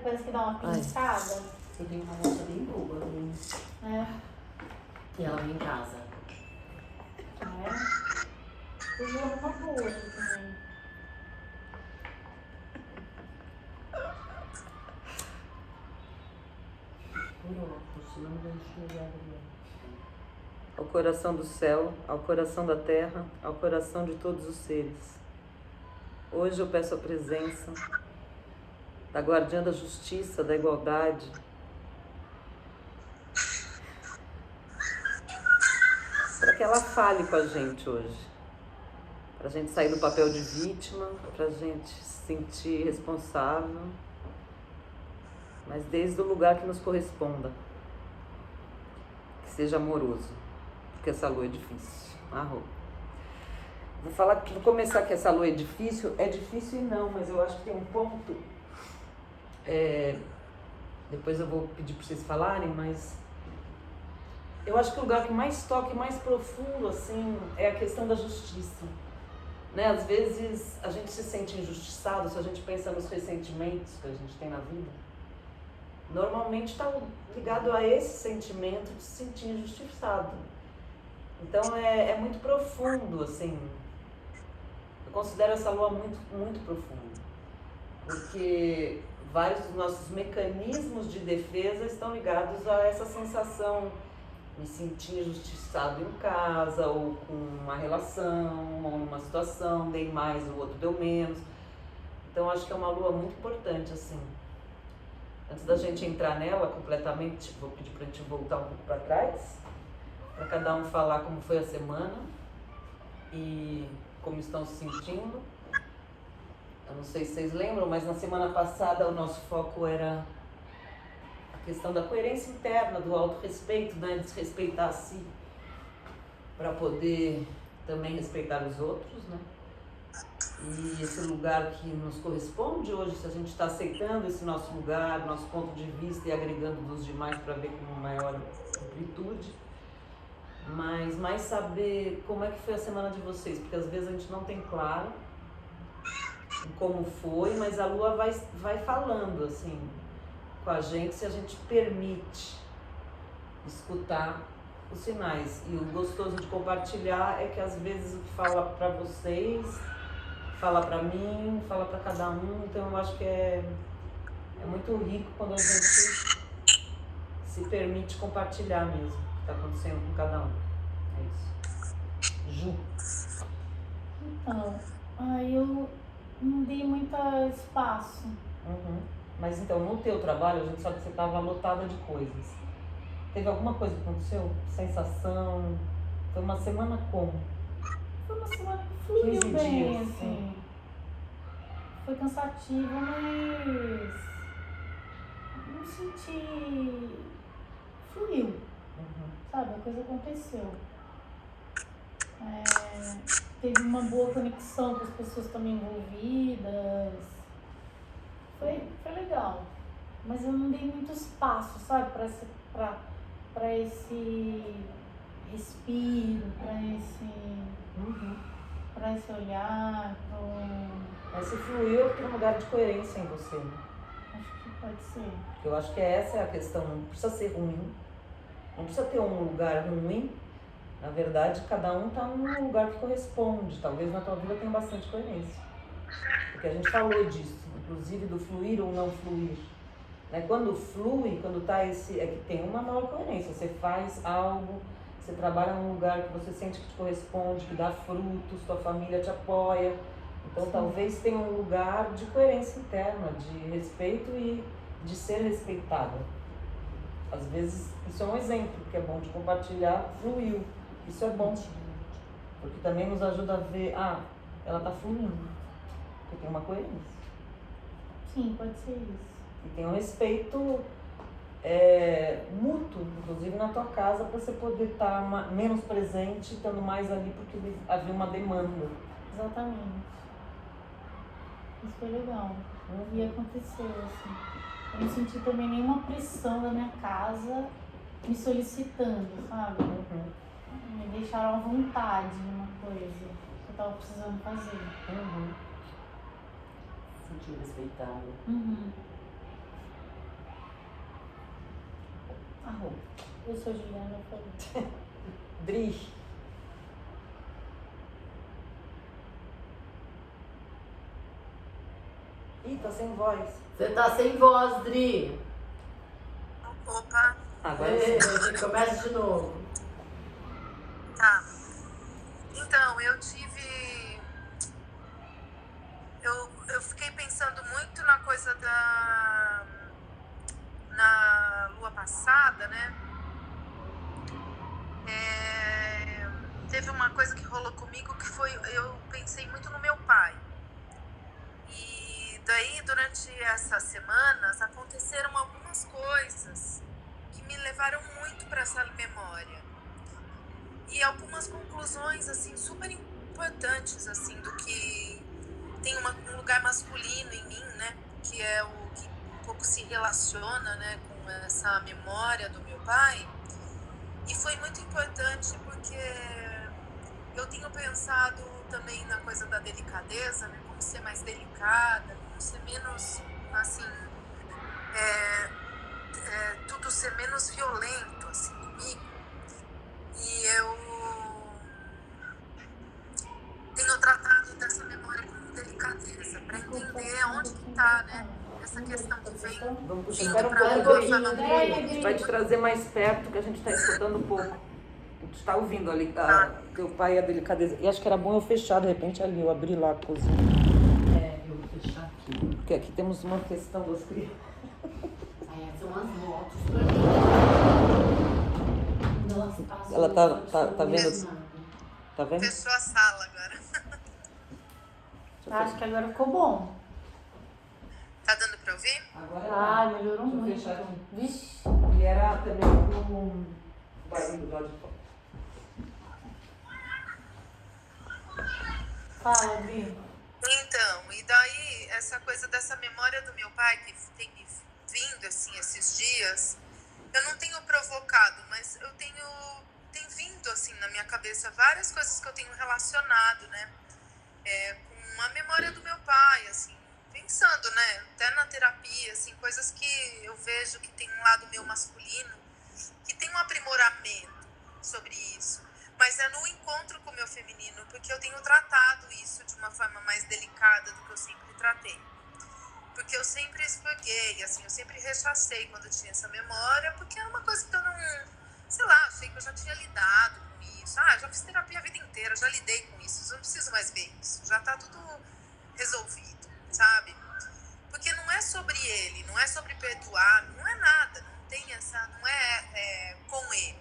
Parece que dá uma pintada. Eu tenho uma moça bem boa, viu? É. E ela vem em casa. Ah, é? Eu vou numa boa aqui também. Ao coração do céu, ao coração da terra, ao coração de todos os seres. Hoje eu peço a presença da guardiã da justiça, da igualdade, para que ela fale com a gente hoje, para a gente sair do papel de vítima, para a gente se sentir responsável, mas desde o lugar que nos corresponda, que seja amoroso, porque essa lua é difícil. Vou começar que essa lua é difícil e não, mas eu acho que tem um ponto, depois eu vou pedir para vocês falarem, mas eu acho que o lugar que mais toca e mais profundo, assim, é a questão da justiça. Né? Às vezes a gente se sente injustiçado se a gente pensa nos ressentimentos que a gente tem na vida. Normalmente está ligado a esse sentimento de se sentir injustiçado. Então é muito profundo, assim. Eu considero essa lua muito, muito profunda. Porque vários dos nossos mecanismos de defesa estão ligados a essa sensação de me sentir injustiçado em casa, ou com uma relação, ou numa situação, dei mais, o outro deu menos. Então acho que é uma lua muito importante, assim. Antes da gente entrar nela completamente, vou pedir pra gente voltar um pouco para trás, para cada um falar como foi a semana e como estão se sentindo. Eu não sei se vocês lembram, mas na semana passada o nosso foco era a questão da coerência interna, do autorrespeito, né? De se respeitar a si, para poder também respeitar os outros, né? E esse lugar que nos corresponde hoje, se a gente está aceitando esse nosso lugar, nosso ponto de vista e agregando dos demais para ver com maior amplitude, mas mais saber como é que foi a semana de vocês, porque às vezes a gente não tem claro como foi, mas a lua vai falando assim com a gente se a gente permite escutar os sinais. E o gostoso de compartilhar é que às vezes o que fala para vocês fala para mim, fala para cada um, então eu acho que é muito rico quando a gente se permite compartilhar mesmo o que está acontecendo com cada um. É isso. Ju. Então, eu não dei muito espaço. Mas então, no teu trabalho, a gente sabe que você estava lotada de coisas. Teve alguma coisa que aconteceu? Sensação? Foi uma semana como? Foi uma semana que fluiu 15 bem, dias, assim. Foi cansativa, mas não senti... Fluiu, sabe? A coisa aconteceu. Teve uma boa conexão com as pessoas também envolvidas. Foi legal. Mas eu não dei muito espaço, sabe? Pra esse respiro, pra esse olhar, Mas se fluiu, tem um lugar de coerência em você. Acho que pode ser. Eu acho que essa é a questão, não precisa ser ruim, não precisa ter um lugar ruim. Na verdade, cada um está num lugar que corresponde. Talvez na tua vida tenha bastante coerência. Porque a gente falou disso, inclusive do fluir ou não fluir. Né? Quando flui, quando tá é que tem uma maior coerência. Você faz algo, você trabalha num lugar que você sente que te corresponde, que dá frutos, tua família te apoia. Então talvez tenha um lugar de coerência interna, de respeito e de ser respeitada. Às vezes isso é um exemplo que é bom de compartilhar, fluiu. Isso é bom, porque também nos ajuda a ver, ela está fluindo, porque tem uma coerência. Sim, pode ser isso. E tem um respeito mútuo, inclusive na tua casa, para você poder estar menos presente, estando mais ali, porque havia uma demanda. Exatamente. Isso foi legal. E aconteceu, assim. Eu não senti também nenhuma pressão da minha casa me solicitando, sabe? Me deixaram à vontade numa coisa que eu tava precisando fazer. Sentiu respeitado. roupa. Eu sou Juliana, eu falei. Dri. Ih, tá sem voz. Você tá sem voz, Dri. Opa, Agora sim. Começa de novo. tá. Então, eu tive. Eu fiquei pensando muito na coisa da. Na lua passada, né? Teve uma coisa que rolou comigo que foi. Eu pensei muito no meu pai. E daí, durante essas semanas, aconteceram algumas coisas que me levaram muito para essa memória. E algumas conclusões, assim, super importantes, assim, do que tem um lugar masculino em mim, né? Que é o que um pouco se relaciona, né, com essa memória do meu pai. E foi muito importante porque eu tenho pensado também na coisa da delicadeza, né? Como ser mais delicada, como ser menos, assim, tudo ser menos violento, assim, comigo. E eu tenho tratado dessa memória com delicadeza, para entender onde que tá, né? Essa questão que vem Vamos puxar. vindo Espera um pra mim. pouco, Dri. Peraí, A gente vai te trazer mais perto, que a gente tá escutando pouco. A gente tá ouvindo ali, teu pai e a delicadeza. E acho que era bom eu fechar, de repente, ali, eu abrir lá a cozinha. Eu vou fechar aqui. Porque aqui temos uma questão das crianças. Aí são as motos pra mim. Nossa, passou. Ela tá vendo? Tá vendo? Fechou a sala agora. Acho que agora ficou bom. Tá dando pra ouvir? Agora Ah, melhorou Deixa eu muito. fechar aqui. Vixe. E era também um barulho lá de fora. Fala, Dri. Então, e daí essa coisa dessa memória do meu pai que tem me vindo assim esses dias, eu não tenho provocado, mas eu tem vindo assim na minha cabeça várias coisas que eu tenho relacionado, né, com a memória do meu pai, assim, pensando, né, até na terapia, assim, coisas que eu vejo que tem um lado meu masculino, que tem um aprimoramento sobre isso. Mas é no encontro com o meu feminino, porque eu tenho tratado isso de uma forma mais delicada do que eu sempre tratei. Porque eu sempre expurguei, assim, eu sempre rechacei quando eu tinha essa memória, porque era uma coisa que eu não, sei lá, achei que eu já tinha lidado com isso. Já fiz terapia a vida inteira, já lidei com isso, eu não preciso mais ver isso, já tá tudo resolvido, sabe? Porque não é sobre ele, não é sobre perdoar, não é nada, não tem essa, não é com ele.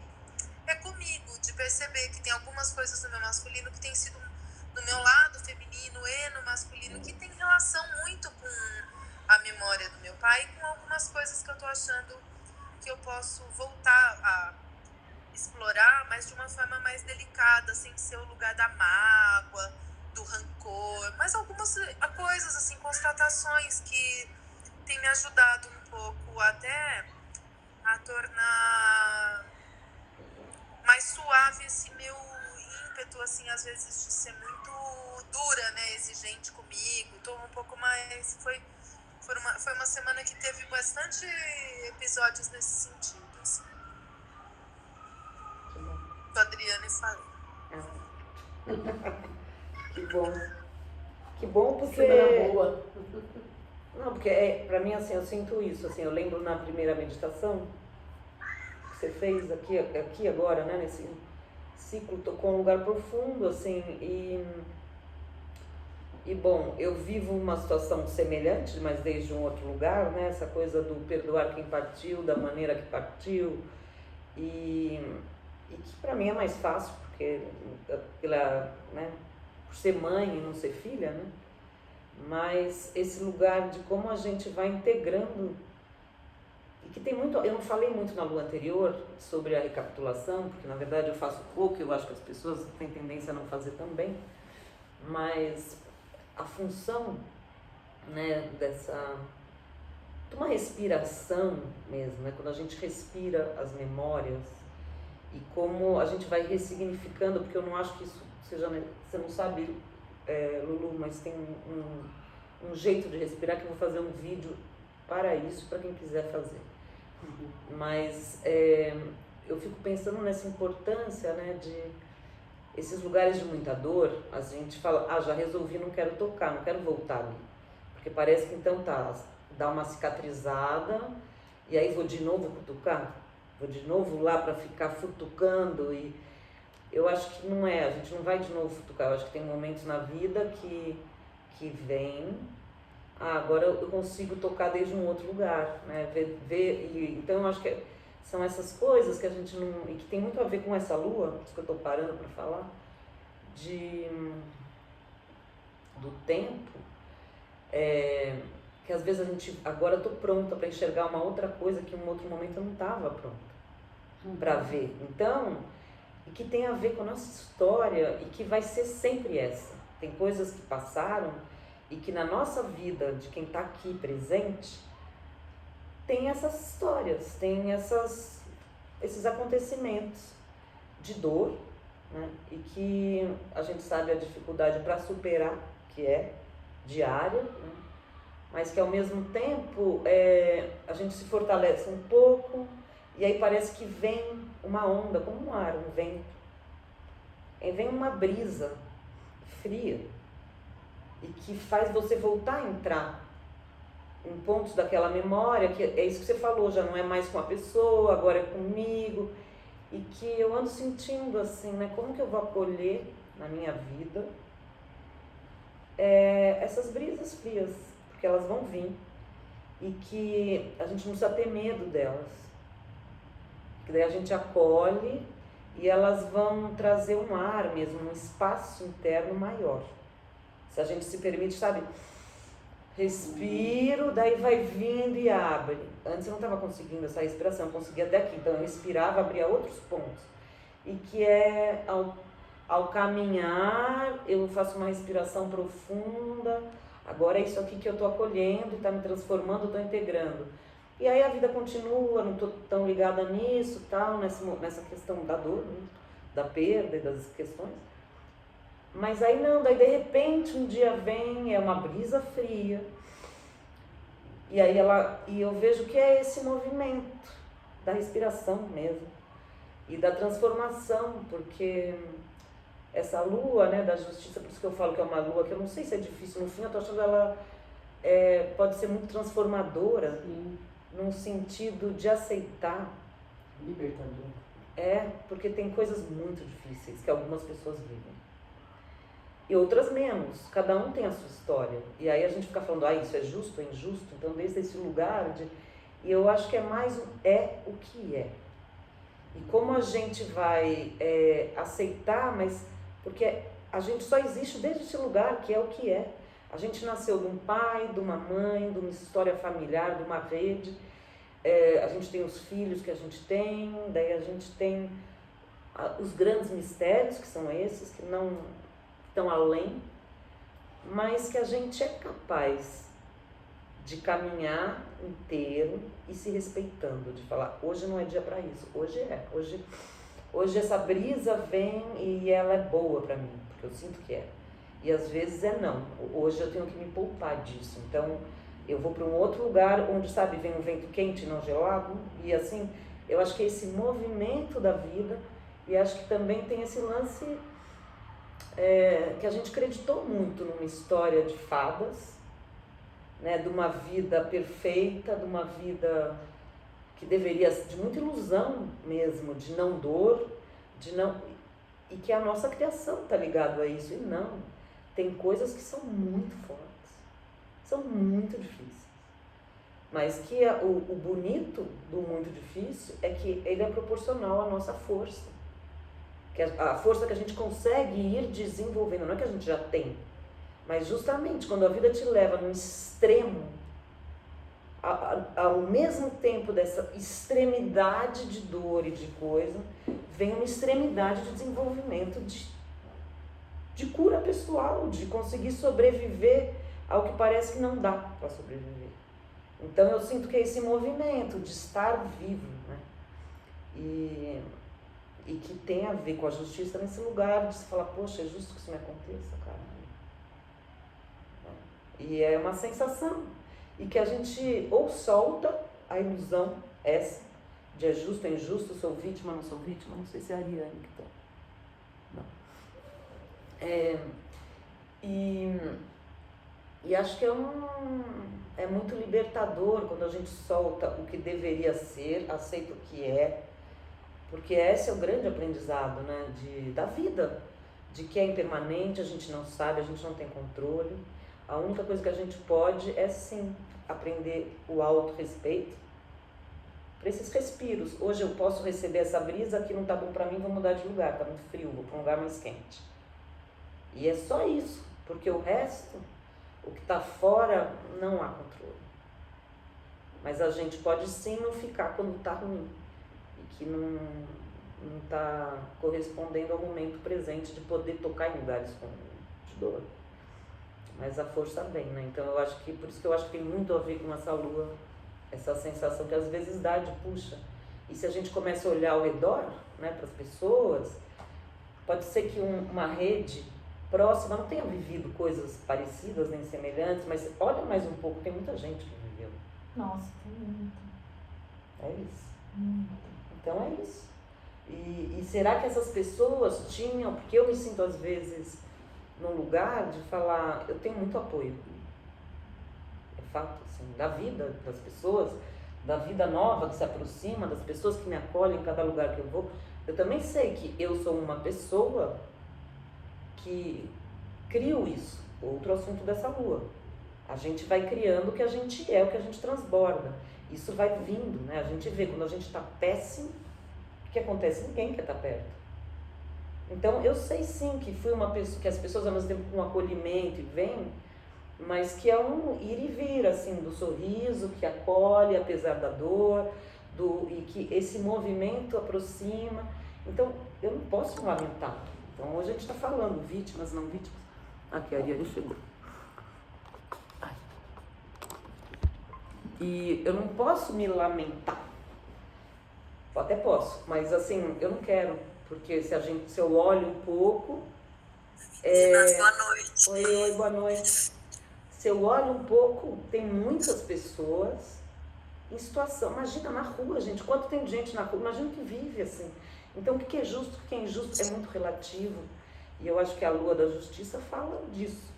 É comigo, de perceber que tem algumas coisas no meu masculino que tem sido no meu lado feminino e no masculino que tem relação muito com a memória do meu pai e com algumas coisas que eu tô achando que eu posso voltar a explorar, mas de uma forma mais delicada, sem ser o lugar da mágoa, do rancor, mas algumas coisas, assim, constatações que tem me ajudado um pouco até a tornar mais suave esse meu ímpeto, assim, às vezes de ser muito dura, né, exigente comigo. Tô um pouco mais... Foi uma semana que teve bastante episódios nesse sentido, assim. Com a Adriana e falei. Que bom. Que bom porque... Semana boa. Não, porque pra mim, assim, eu sinto isso, assim, eu lembro na primeira meditação que você fez aqui agora, né, nesse ciclo, tocou um lugar profundo, assim, e bom, eu vivo uma situação semelhante, mas desde um outro lugar, né, essa coisa do perdoar quem partiu, da maneira que partiu, e que pra mim é mais fácil, porque né, por ser mãe e não ser filha, né, mas esse lugar de como a gente vai integrando, e que tem muito, eu não falei muito na lua anterior sobre a recapitulação, porque na verdade eu faço pouco, eu acho que as pessoas têm tendência a não fazer também, mas a função, né, de uma respiração mesmo, né, quando a gente respira as memórias e como a gente vai ressignificando, porque eu não acho que isso seja, você não sabe, Lulu, mas tem um jeito de respirar que eu vou fazer um vídeo para isso, para quem quiser fazer. Mas eu fico pensando nessa importância, né, de esses lugares de muita dor. A gente fala, já resolvi, não quero tocar, não quero voltar ali. Porque parece que então dá uma cicatrizada e aí vou de novo cutucar, vou de novo lá para ficar futucando. E eu acho que não é, a gente não vai de novo futucar. Eu acho que tem momentos na vida que vem, agora eu consigo tocar desde um outro lugar, né? Então eu acho que são essas coisas que a gente não, e que tem muito a ver com essa lua, por isso que eu estou parando para falar, do tempo, que às vezes agora eu estou pronta para enxergar uma outra coisa que em um outro momento eu não estava pronta para ver. Então, e que tem a ver com a nossa história e que vai ser sempre essa. Tem coisas que passaram e que na nossa vida, de quem está aqui presente, tem essas histórias, tem esses acontecimentos de dor, né? E que a gente sabe a dificuldade para superar, que é diária, né? Mas que ao mesmo tempo a gente se fortalece um pouco e aí parece que vem uma onda, como um ar, um vento, e vem uma brisa fria e que faz você voltar a entrar em pontos daquela memória, que é isso que você falou, já não é mais com a pessoa, agora é comigo, e que eu ando sentindo assim, né, como que eu vou acolher na minha vida essas brisas frias, porque elas vão vir, e que a gente não precisa ter medo delas, que daí a gente acolhe e elas vão trazer um ar mesmo, um espaço interno maior. Se a gente se permite, sabe, respiro, daí vai vindo e abre. Antes eu não estava conseguindo essa respiração, eu conseguia até aqui, então eu respirava, abria outros pontos. E que ao caminhar, eu faço uma respiração profunda, agora é isso aqui que eu estou acolhendo, está me transformando, estou integrando. E aí a vida continua, não estou tão ligada nisso, tal, nessa questão da dor, né? Da perda e das questões. Mas aí não, daí de repente um dia vem, é uma brisa fria, e aí eu vejo que é esse movimento da respiração mesmo, e da transformação, porque essa lua, né, da justiça, por isso que eu falo que é uma lua, que eu não sei se é difícil, no fim eu tô achando ela pode ser muito transformadora. Sim. Num sentido de aceitar. Libertador. Porque tem coisas muito difíceis que algumas pessoas vivem. E outras menos. Cada um tem a sua história. E aí a gente fica falando, isso é justo, é injusto. Então desde esse lugar E eu acho que é mais o que é. E como a gente vai aceitar, mas porque a gente só existe desde esse lugar que é o que é. A gente nasceu de um pai, de uma mãe, de uma história familiar, de uma rede. A gente tem os filhos que a gente tem, daí a gente tem os grandes mistérios, que são esses, que não estão além, mas que a gente é capaz de caminhar inteiro e se respeitando, de falar, hoje não é dia para isso, hoje é. Hoje essa brisa vem e ela é boa para mim, porque eu sinto que é. E às vezes não. Hoje eu tenho que me poupar disso. Então eu vou para um outro lugar onde, sabe, vem um vento quente, não gelado. E assim, eu acho que é esse movimento da vida. E acho que também tem esse lance que a gente acreditou muito numa história de fadas, né, de uma vida perfeita, de uma vida que deveria ser de muita ilusão mesmo, de não dor, e que a nossa criação está ligada a isso. E não. Tem coisas que são muito fortes, são muito difíceis, mas que o bonito do muito difícil é que ele é proporcional à nossa força, que a força que a gente consegue ir desenvolvendo, não é que a gente já tem, mas justamente quando a vida te leva num extremo, ao mesmo tempo dessa extremidade de dor e de coisa, vem uma extremidade de desenvolvimento de cura pessoal, de conseguir sobreviver ao que parece que não dá para sobreviver. Então eu sinto que é esse movimento de estar vivo, né? E que tem a ver com a justiça nesse lugar de se falar, poxa, é justo que isso me aconteça, cara. E é uma sensação. E que a gente ou solta a ilusão Essa, de é justo, é injusto, sou vítima, não sou vítima, não sei se é a Ariane que tá. Não. E acho que é muito libertador quando a gente solta o que deveria ser, aceita o que é, porque esse é o grande aprendizado, né, da vida, de que é impermanente, a gente não sabe, a gente não tem controle. A única coisa que a gente pode é sim aprender o autorrespeito para esses respiros. Hoje eu posso receber essa brisa, aqui não tá bom para mim, vou mudar de lugar, tá muito frio, vou para um lugar mais quente. E é só isso, porque o resto, o que está fora, não há controle. Mas a gente pode sim não ficar quando está ruim e que não está correspondendo ao momento presente de poder tocar em lugares de dor. Mas a força vem, né? Então eu acho que, por isso que eu acho que tem muito a ver com essa lua, essa sensação que às vezes dá de puxa. E se a gente começa a olhar ao redor, né, para as pessoas, pode ser que uma rede próxima não tenha vivido coisas parecidas nem semelhantes, mas olha mais um pouco, tem muita gente que viveu. Nossa, tem muito. É isso. Muito. Então é isso. E será que essas pessoas tinham, porque eu me sinto às vezes num lugar de falar, eu tenho muito apoio. É fato, assim, da vida das pessoas, da vida nova que se aproxima, das pessoas que me acolhem em cada lugar que eu vou. Eu também sei que eu sou uma pessoa que crio isso, outro assunto dessa lua. A gente vai criando o que a gente é, o que a gente transborda. Isso vai vindo, né? A gente vê, quando a gente está péssimo, o que acontece? Ninguém quer estar perto. Então, eu sei sim que fui uma pessoa, que as pessoas ao mesmo tempo com acolhimento e vêm, mas que é um ir e vir, assim, do sorriso, que acolhe apesar da dor, e que esse movimento aproxima. Então, eu não posso me lamentar. Então, hoje a gente está falando vítimas, não vítimas. Aqui, a Ariane chegou. Ai. E eu não posso me lamentar. Até posso, mas assim, eu não quero. Porque se eu olho um pouco... Boa noite. Oi, boa noite. Se eu olho um pouco, tem muitas pessoas em situação... Imagina na rua, gente. Quanto tem gente na rua? Imagina que vive assim. Então, o que é justo, o que é injusto é muito relativo. E eu acho que a lua da justiça fala disso.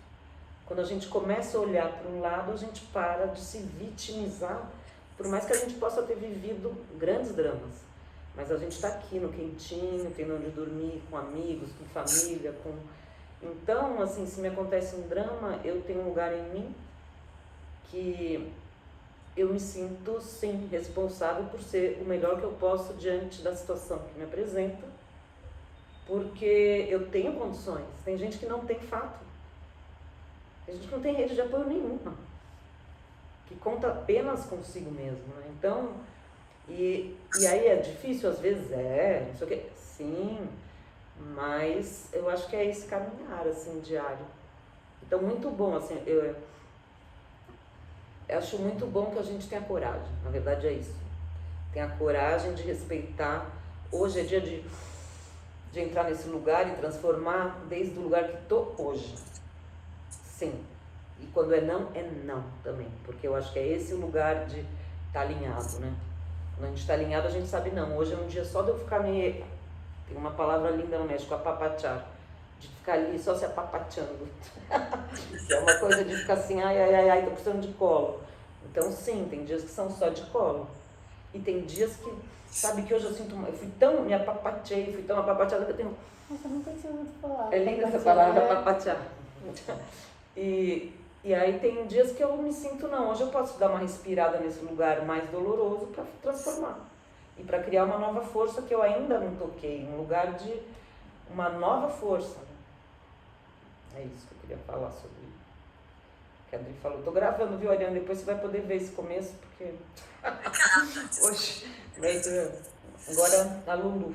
Quando a gente começa a olhar para um lado, a gente para de se vitimizar, por mais que a gente possa ter vivido grandes dramas. Mas a gente está aqui no quentinho, tendo onde dormir, com amigos, com família, Então, assim, se me acontece um drama, eu tenho um lugar em mim que eu me sinto, sim, responsável por ser o melhor que eu posso diante da situação que me apresenta, porque eu tenho condições. Tem gente que não tem fato. Tem gente que não tem rede de apoio nenhuma, que conta apenas consigo mesmo, né? Então, e aí é difícil, às vezes não sei o quê, sim, mas eu acho que é esse caminhar, assim, diário. Então, muito bom, assim, eu acho muito bom que a gente tenha coragem, na verdade é isso. Tenha coragem de respeitar. Hoje é dia de entrar nesse lugar e transformar desde o lugar que estou hoje. Sim. E quando é não também, porque eu acho que é esse o lugar de estar alinhado, né? Quando a gente está alinhado, a gente sabe não. Hoje é um dia só de eu ficar meio... Tem uma palavra linda no México, apapachar. De ficar ali só se apapateando. Que é uma coisa de ficar assim, ai, tô precisando de colo. Então, sim, tem dias que são só de colo. E tem dias que, sabe, que hoje eu sinto... Eu fui tão... Me apapachei, fui tão apapateada que eu tenho... Nossa, eu nunca tinha ouvido falar. É linda essa palavra, apapatear. E aí tem dias que eu me sinto, não, hoje eu posso dar uma respirada nesse lugar mais doloroso para transformar. E para criar uma nova força que eu ainda não toquei, um lugar de uma nova força. É isso que eu queria falar sobre o que a Adri falou. Tô gravando, viu, Ariane? Depois você vai poder ver esse começo, porque hoje, agora a Lulu.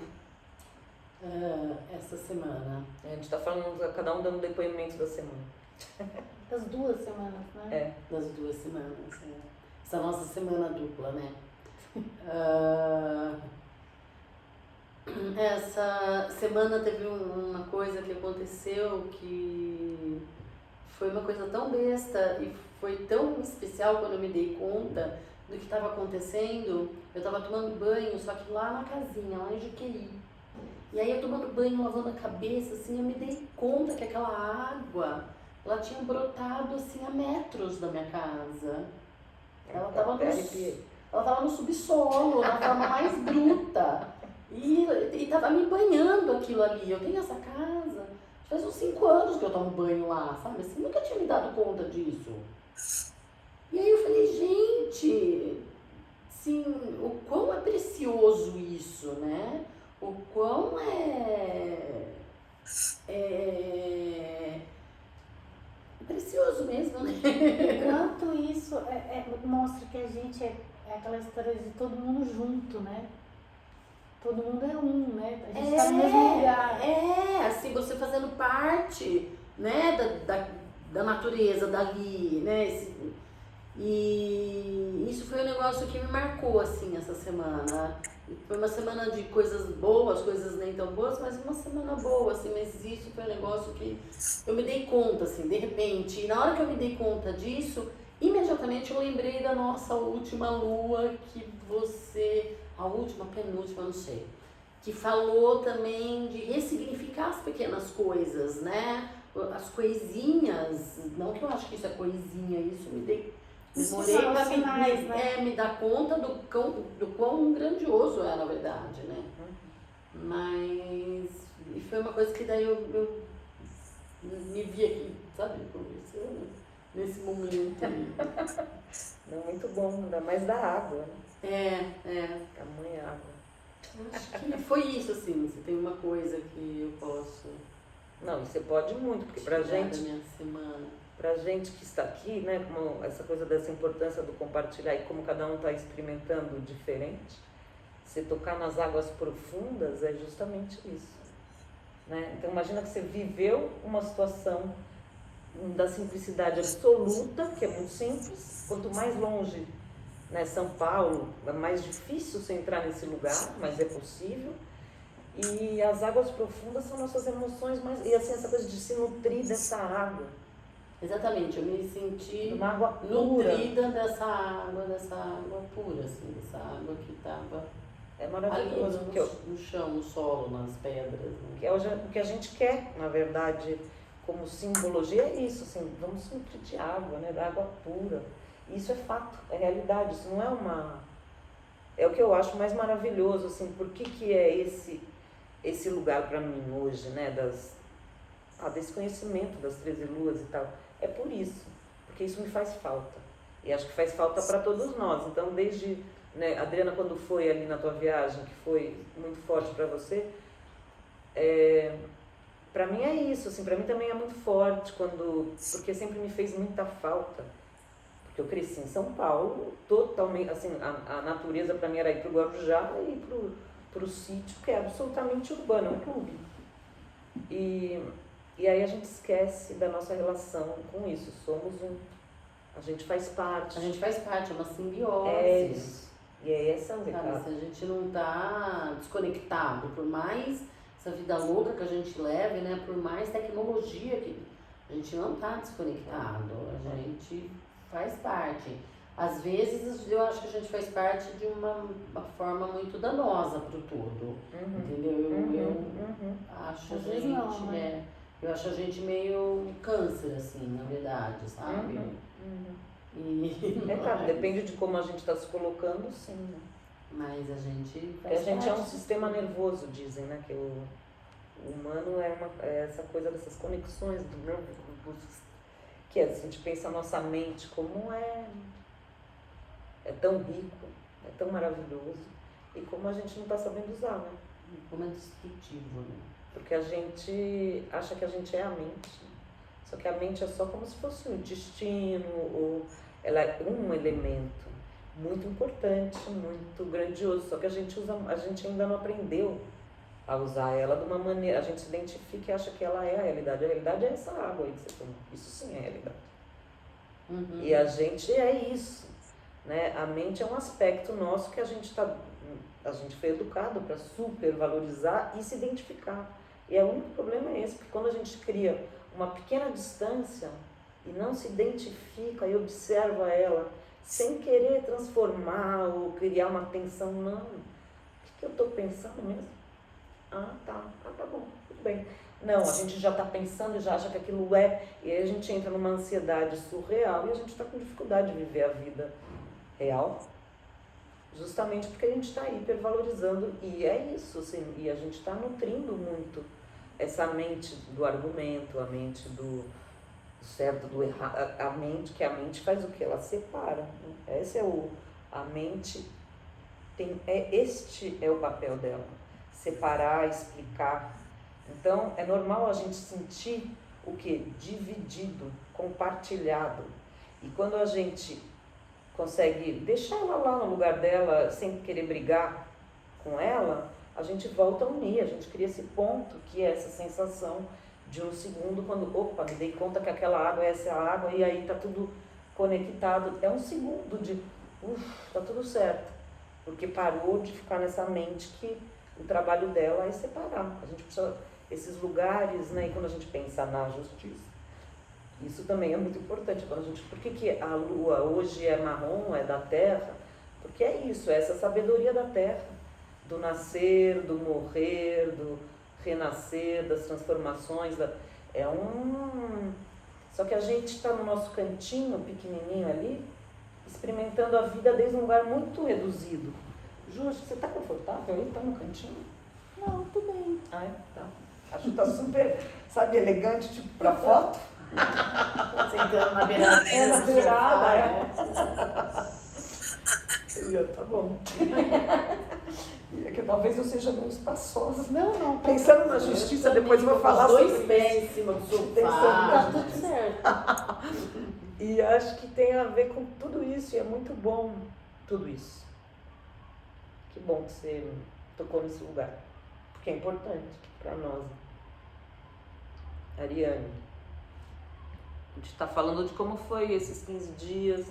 Essa semana. A gente tá falando, cada um dando depoimento da semana. Das 2 semanas, né? É. Das 2 semanas. Essa nossa semana dupla, né? Essa semana teve uma coisa que aconteceu que foi uma coisa tão besta e foi tão especial quando eu me dei conta do que estava acontecendo. Eu estava tomando banho, só que lá na casinha, lá em Juqueri. E aí eu tomando banho, lavando a cabeça, assim, eu me dei conta que aquela água, ela tinha brotado, assim, a metros da minha casa. Ela tava no subsolo, na forma mais bruta. E tava me banhando aquilo ali. Eu tenho essa casa, faz uns 5 anos que eu tomo banho lá, sabe? Assim, nunca tinha me dado conta disso. E aí eu falei, gente, sim, o quão é precioso isso, né? O quão é precioso mesmo, né? Quanto isso mostra que a gente é aquela história de todo mundo junto, né? Todo mundo é um, né? A gente tá no mesmo lugar. Assim, você fazendo parte, né, da natureza dali, né? E isso foi um negócio que me marcou, assim, essa semana. Foi uma semana de coisas boas, coisas nem tão boas, mas uma semana boa, assim, mas isso foi um negócio que eu me dei conta, assim, de repente. E na hora que eu me dei conta disso, imediatamente eu lembrei da nossa última lua, que você, a última, penúltima, não sei, que falou também de ressignificar as pequenas coisas, né? As coisinhas, não que eu acho que isso é coisinha, isso me dei. Demorei pra me dar conta do quão grandioso é, na verdade, né? Mas e foi uma coisa que daí eu me vi aqui, sabe, conversando nesse momento. Não, muito bom, ainda mais da água, né? Tamanha água. Acho que foi isso, assim, se tem uma coisa que eu posso. Não, você pode muito, porque pra gente. Minha semana. Pra gente que está aqui, né, como essa coisa dessa importância do compartilhar e como cada um está experimentando diferente, se tocar nas águas profundas é justamente isso, né? Então imagina que você viveu uma situação da simplicidade absoluta, que é muito simples, quanto mais longe, né, São Paulo, é mais difícil você entrar nesse lugar, mas é possível. E as águas profundas são nossas emoções mais, e assim, essa coisa de se nutrir dessa água. Exatamente, eu me senti uma água pura. Nutrida dessa água pura, assim, dessa água que estava maravilhoso, no chão, no solo, nas pedras. Né? Que é o que a gente quer, na verdade, como simbologia, é isso, assim, vamos se nutrir de água, né, da água pura. Isso é fato, é realidade, isso não é uma... É o que eu acho mais maravilhoso, assim, por que é esse lugar para mim hoje, né, desse conhecimento das 13 luas e tal. É por isso, porque isso me faz falta. E acho que faz falta para todos nós. Então, desde, né, Adriana, quando foi ali na tua viagem, que foi muito forte para você, para mim é isso, assim, para mim também é muito forte, porque sempre me fez muita falta. Porque eu cresci em São Paulo, totalmente, assim, a natureza para mim era ir para o Guarujá e para o sítio, que é absolutamente urbano, é um clube. E aí a gente esquece da nossa relação com isso. Somos a gente faz parte. A gente faz parte, é uma simbiose. É isso. E é esse o recado. Se a gente não tá desconectado, por mais essa vida louca que a gente leve, né? Por mais tecnologia que a gente não tá desconectado, a gente faz parte. Às vezes eu acho que a gente faz parte de uma forma muito danosa pro todo, entendeu? Eu acho a gente, né? Eu acho a gente meio câncer, assim, na verdade, sabe? Claro, depende de como a gente está se colocando, sim. Né? Mas a gente faz parte. É um sistema nervoso, dizem, né? Que o humano é essa coisa dessas conexões do nervo, que a gente pensa a nossa mente como é tão rico, é tão maravilhoso, e como a gente não está sabendo usar, né? Como é destrutivo, né? Porque a gente acha que a gente é a mente, né? Só que a mente é só como se fosse um intestino, ou ela é um elemento muito importante, muito grandioso, só que a gente ainda não aprendeu a usar ela de uma maneira, a gente se identifica e acha que ela é a realidade é essa água aí que você toma, isso sim é a realidade. E a gente é isso, né? A mente é um aspecto nosso que a gente foi educado para supervalorizar e se identificar. E o único problema é esse, porque quando a gente cria uma pequena distância e não se identifica e observa ela sem querer transformar ou criar uma tensão, não. O que eu estou pensando mesmo? Tá bom, tudo bem. Não, a gente já está pensando e já acha que aquilo é, e aí a gente entra numa ansiedade surreal e a gente está com dificuldade de viver a vida real, justamente porque a gente está hipervalorizando, e é isso, assim, e a gente está nutrindo muito essa mente do argumento, a mente do certo, do errado, a mente, que a mente faz o que? Ela separa, né? Esse é a mente, este é o papel dela, separar, explicar. Então, é normal a gente sentir o quê? Dividido, compartilhado. E quando a gente consegue deixar ela lá no lugar dela, sem querer brigar com ela, a gente volta a unir, a gente cria esse ponto, que é essa sensação de um segundo, quando, opa, me dei conta que aquela água é essa água, e aí tá tudo conectado. É um segundo de, tá tudo certo. Porque parou de ficar nessa mente que o trabalho dela é separar. A gente precisa, esses lugares, né, e quando a gente pensa na justiça, isso também é muito importante. Quando a gente, por que a lua hoje é marrom, é da terra? Porque é isso, é essa sabedoria da terra, do nascer, do morrer, do renascer, das transformações. Só que a gente está no nosso cantinho pequenininho ali, experimentando a vida desde um lugar muito reduzido. Ju, você está confortável aí? Está no cantinho? Não, tudo bem. Tá. Acho que tá super, sabe, elegante, tipo, pra foto. Sentando na beirada. Na beirada, tá bom. É que talvez eu seja meio espaçosa. Não. Pensando na justiça, depois eu vou falar sobre sobre dois pés em cima do sofá. Tá tudo certo. E acho que tem a ver com tudo isso, e é muito bom tudo isso. Que bom que você tocou nesse lugar, porque é importante para nós. Ariane, a gente está falando de como foi esses 15 dias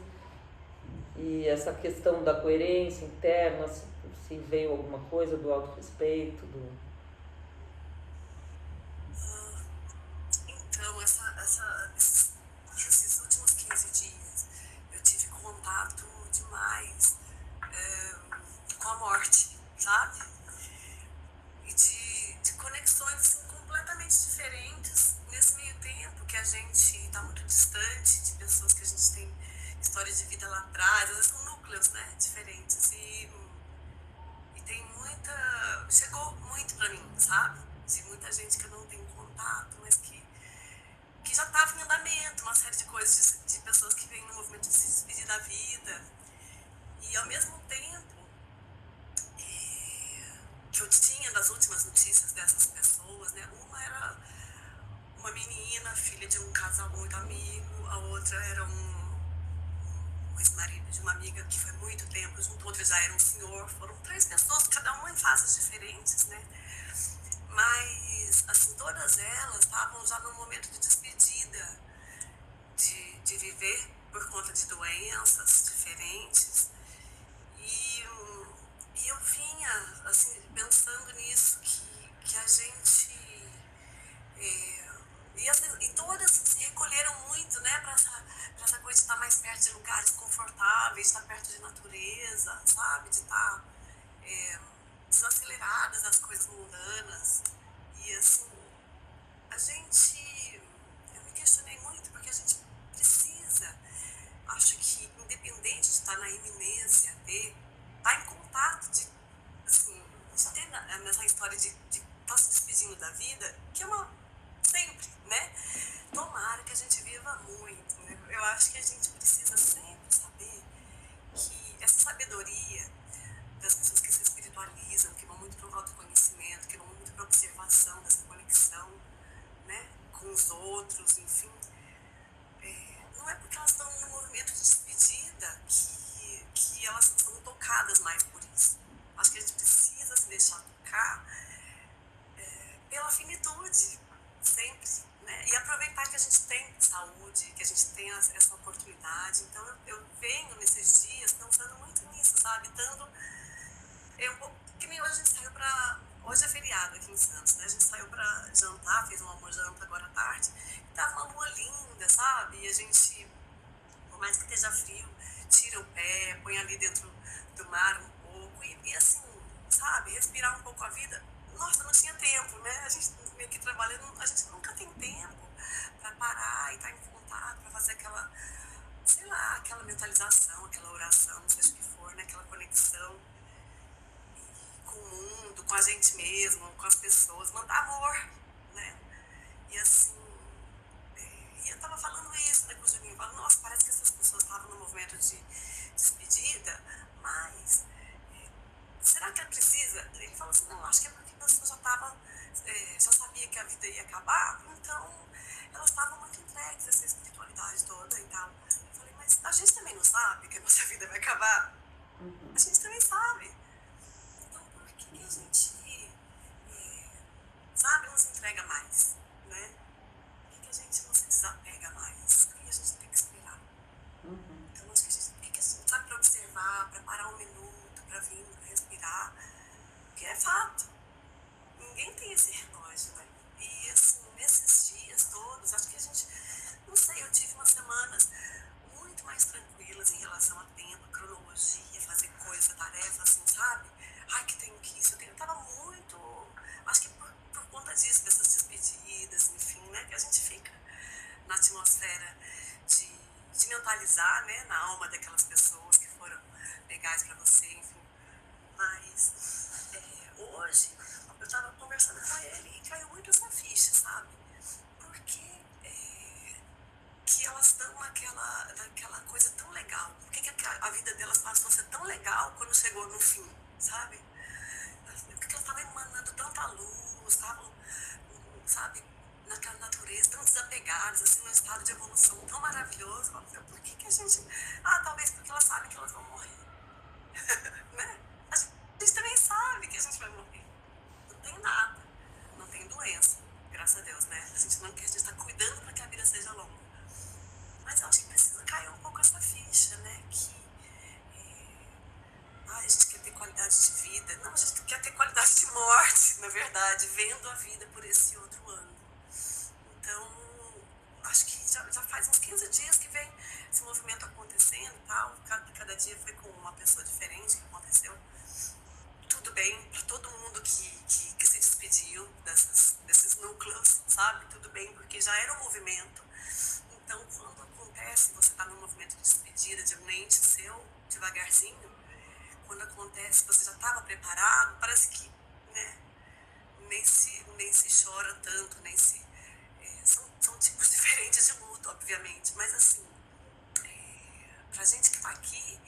e essa questão da coerência interna, se veio alguma coisa do autorrespeito, Então, esses últimos 15 dias, eu tive contato demais com a morte, sabe? E de conexões assim, completamente diferentes nesse meio tempo, que a gente está muito distante de pessoas que a gente tem história de vida lá atrás, às vezes são núcleos, né, diferentes. E tem muita... Chegou muito pra mim, sabe? De muita gente que eu não tenho contato, mas que já estava em andamento, uma série de coisas, de pessoas que vêm no movimento de se despedir da vida. E ao mesmo tempo que eu tinha das últimas notícias dessas pessoas, né? Uma era uma menina, filha de um casal muito amigo, a outra era um ex-marido de uma amiga que foi muito tempo junto, outra já era um senhor. Foram 3 pessoas, cada uma em fases diferentes, né? Mas, assim, todas elas estavam já num momento de despedida, de viver por conta de doenças diferentes. E eu vinha, assim, pensando nisso, que a gente... E todas se recolheram muito, né, para essa coisa de estar mais perto de lugares confortáveis, de estar perto de natureza, sabe? De estar desaceleradas das coisas mundanas. E assim, eu me questionei muito, porque a gente precisa, acho que independente de estar na iminência, de estar em contato, de ter nessa história de estar se despedindo da vida, que é uma sempre, né? Tomara que a gente viva muito, né? Eu acho que a gente precisa sempre saber que essa sabedoria das pessoas que se espiritualizam, que vão muito para o autoconhecimento, que vão muito para a observação dessa conexão, né, com os outros, enfim, não é porque elas estão no movimento de despedida que elas são tocadas mais por isso. Acho que a gente precisa se deixar tocar pela finitude, sempre, né? E aproveitar que a gente tem saúde, que a gente tem essa oportunidade. Então eu venho nesses dias pensando muito nisso, sabe? Que nem hoje a gente saiu pra... Hoje é feriado aqui em Santos, né? A gente saiu pra jantar, fez um almojanto agora à tarde. E tava uma lua linda, sabe? E a gente, por mais que esteja frio, tira o pé, põe ali dentro do mar um pouco e assim, sabe, respirar um pouco a vida. Nossa, não tinha tempo, né? A gente meio que trabalhando, a gente nunca tem tempo para parar e estar em contato, para fazer aquela, sei lá, aquela mentalização, aquela oração, seja o que for, né? Aquela conexão com o mundo, com a gente mesmo, com as pessoas, mandar amor, né? E assim, e eu tava falando isso, né, com o Juninho, eu falo, nossa, parece que essas pessoas estavam no movimento de despedida, mas será que ela precisa? Ele falou assim, não, acho que é porque a pessoa já estava, já sabia que a vida ia acabar, então elas estavam muito entregues a essa espiritualidade toda e tal. Eu falei, mas a gente também não sabe que a nossa vida vai acabar? A gente também sabe. Então por que a gente, sabe, não se entrega mais, né? Por que a gente não se desapega mais? Por que a gente tem que esperar? Então acho que a gente tem que, sabe, para observar, para parar um minuto, para vir, para respirar, porque é fato. Ninguém tem esse relógio, né? E assim, nesses dias todos, acho que a gente, não sei, eu tive umas semanas muito mais tranquilas em relação a tempo, cronologia, fazer coisa, tarefa, assim, sabe? Ai, que tenho que isso, eu tava muito, acho que por conta disso, dessas despedidas, enfim, né? Que a gente fica na atmosfera de mentalizar, né? Na alma daquelas pessoas que foram legais pra você, enfim. Mas hoje eu tava conversando com ele e caiu muito essa ficha, sabe? Porque que elas estão naquela coisa tão legal. Por que a vida delas passou a ser tão legal quando chegou no fim, sabe? Porque elas estavam emanando tanta luz, estavam, sabe, naquela natureza, tão desapegadas, assim, num estado de evolução tão maravilhoso. Por que a gente... Ah, talvez porque elas sabem que elas vão morrer. Né? A gente também sabe que a gente vai morrer. Não tem nada. Não tem doença. Graças a Deus, né? A gente não quer, a gente está cuidando para que a vida seja longa. Mas eu acho que precisa cair um pouco essa ficha, né? Que a gente quer ter qualidade de vida. Não, a gente quer ter qualidade de morte, na verdade, vendo a vida por esse outro ângulo. Então, acho que já faz uns 15 dias que vem esse movimento acontecendo e tal. Cada dia foi com uma pessoa diferente que aconteceu. Tudo bem para todo mundo que se despediu desses núcleos, sabe? Tudo bem, porque já era um movimento. Então, quando acontece, você está num movimento de despedida de um ente seu, devagarzinho, quando acontece, você já estava preparado, parece que, né, nem se chora tanto, nem se... são tipos diferentes de luto, obviamente, mas assim, pra gente que está aqui,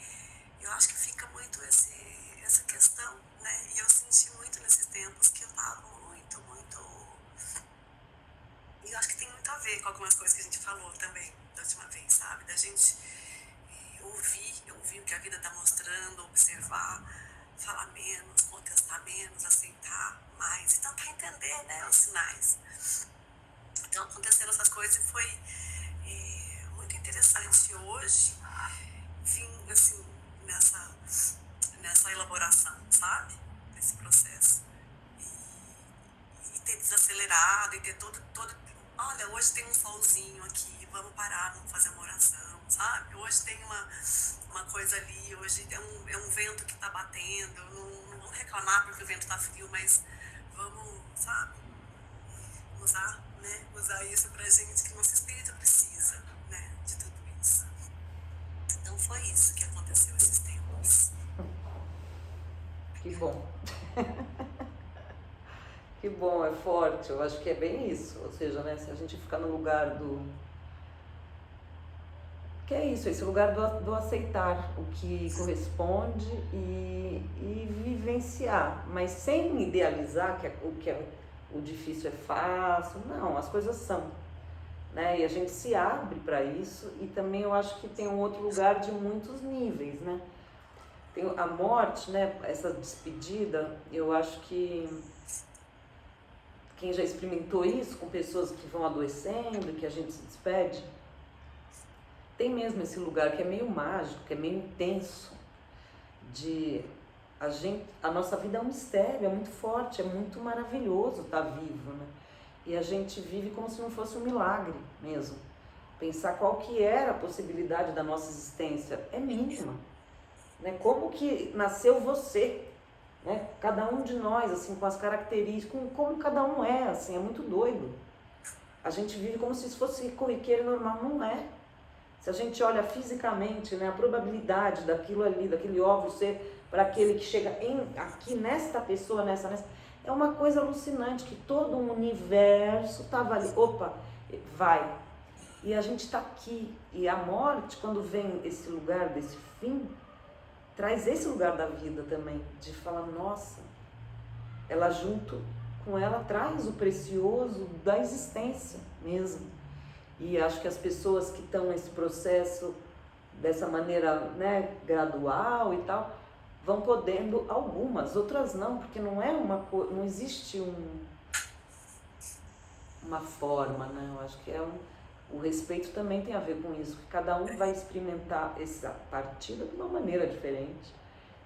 eu acho que fica muito essa questão, né, e eu senti muito nesses tempos que eu estava muito... E eu acho que tem muito a ver com algumas coisas que a gente falou também da última vez, sabe? Da gente ouvir o que a vida está mostrando, observar, falar menos, contestar menos, aceitar mais e tentar entender, né, os sinais. Então aconteceram essas coisas e foi muito interessante hoje vir assim nessa elaboração, sabe? Desse processo. E ter desacelerado e ter todo... Olha, hoje tem um solzinho aqui, vamos parar, vamos fazer uma oração, sabe? Hoje tem uma coisa ali, hoje é um vento que tá batendo, não vamos reclamar porque o vento tá frio, mas vamos, sabe? Usar isso pra gente, que nosso espírito precisa, né? De tudo isso. Então foi isso que aconteceu esses tempos. Que bom. Que bom, é forte, eu acho que é bem isso, ou seja, né, se a gente ficar no lugar do... Que é isso, esse lugar do aceitar o que corresponde e vivenciar, mas sem idealizar que o difícil é fácil, não, as coisas são, né, e a gente se abre para isso e também eu acho que tem um outro lugar de muitos níveis, né, tem a morte, né, essa despedida, eu acho que quem já experimentou isso com pessoas que vão adoecendo, que a gente se despede, tem mesmo esse lugar que é meio mágico, que é meio intenso, a nossa vida é um mistério, é muito forte, é muito maravilhoso estar vivo, né? E a gente vive como se não fosse um milagre mesmo. pensar qual que era a possibilidade da nossa existência, é mínima. Né? Como que nasceu você, né? Cada um de nós, assim, com as características, como cada um é, assim, é muito doido. A gente vive como se isso fosse corriqueiro e normal, não é. Se a gente olha fisicamente, né, a probabilidade daquilo ali, daquele óvulo ser para aquele que chega aqui nesta pessoa, nessa, é uma coisa alucinante, que todo o universo estava ali, opa, vai. E a gente está aqui. E a morte, quando vem esse lugar desse fim, traz esse lugar da vida também, de falar, nossa, ela junto com ela traz o precioso da existência mesmo. E acho que as pessoas que estão nesse processo dessa maneira, né, gradual e tal, vão podendo algumas, outras não, porque não é não existe uma forma, né? Eu acho que o respeito também tem a ver com isso, que cada um vai experimentar essa partida de uma maneira diferente.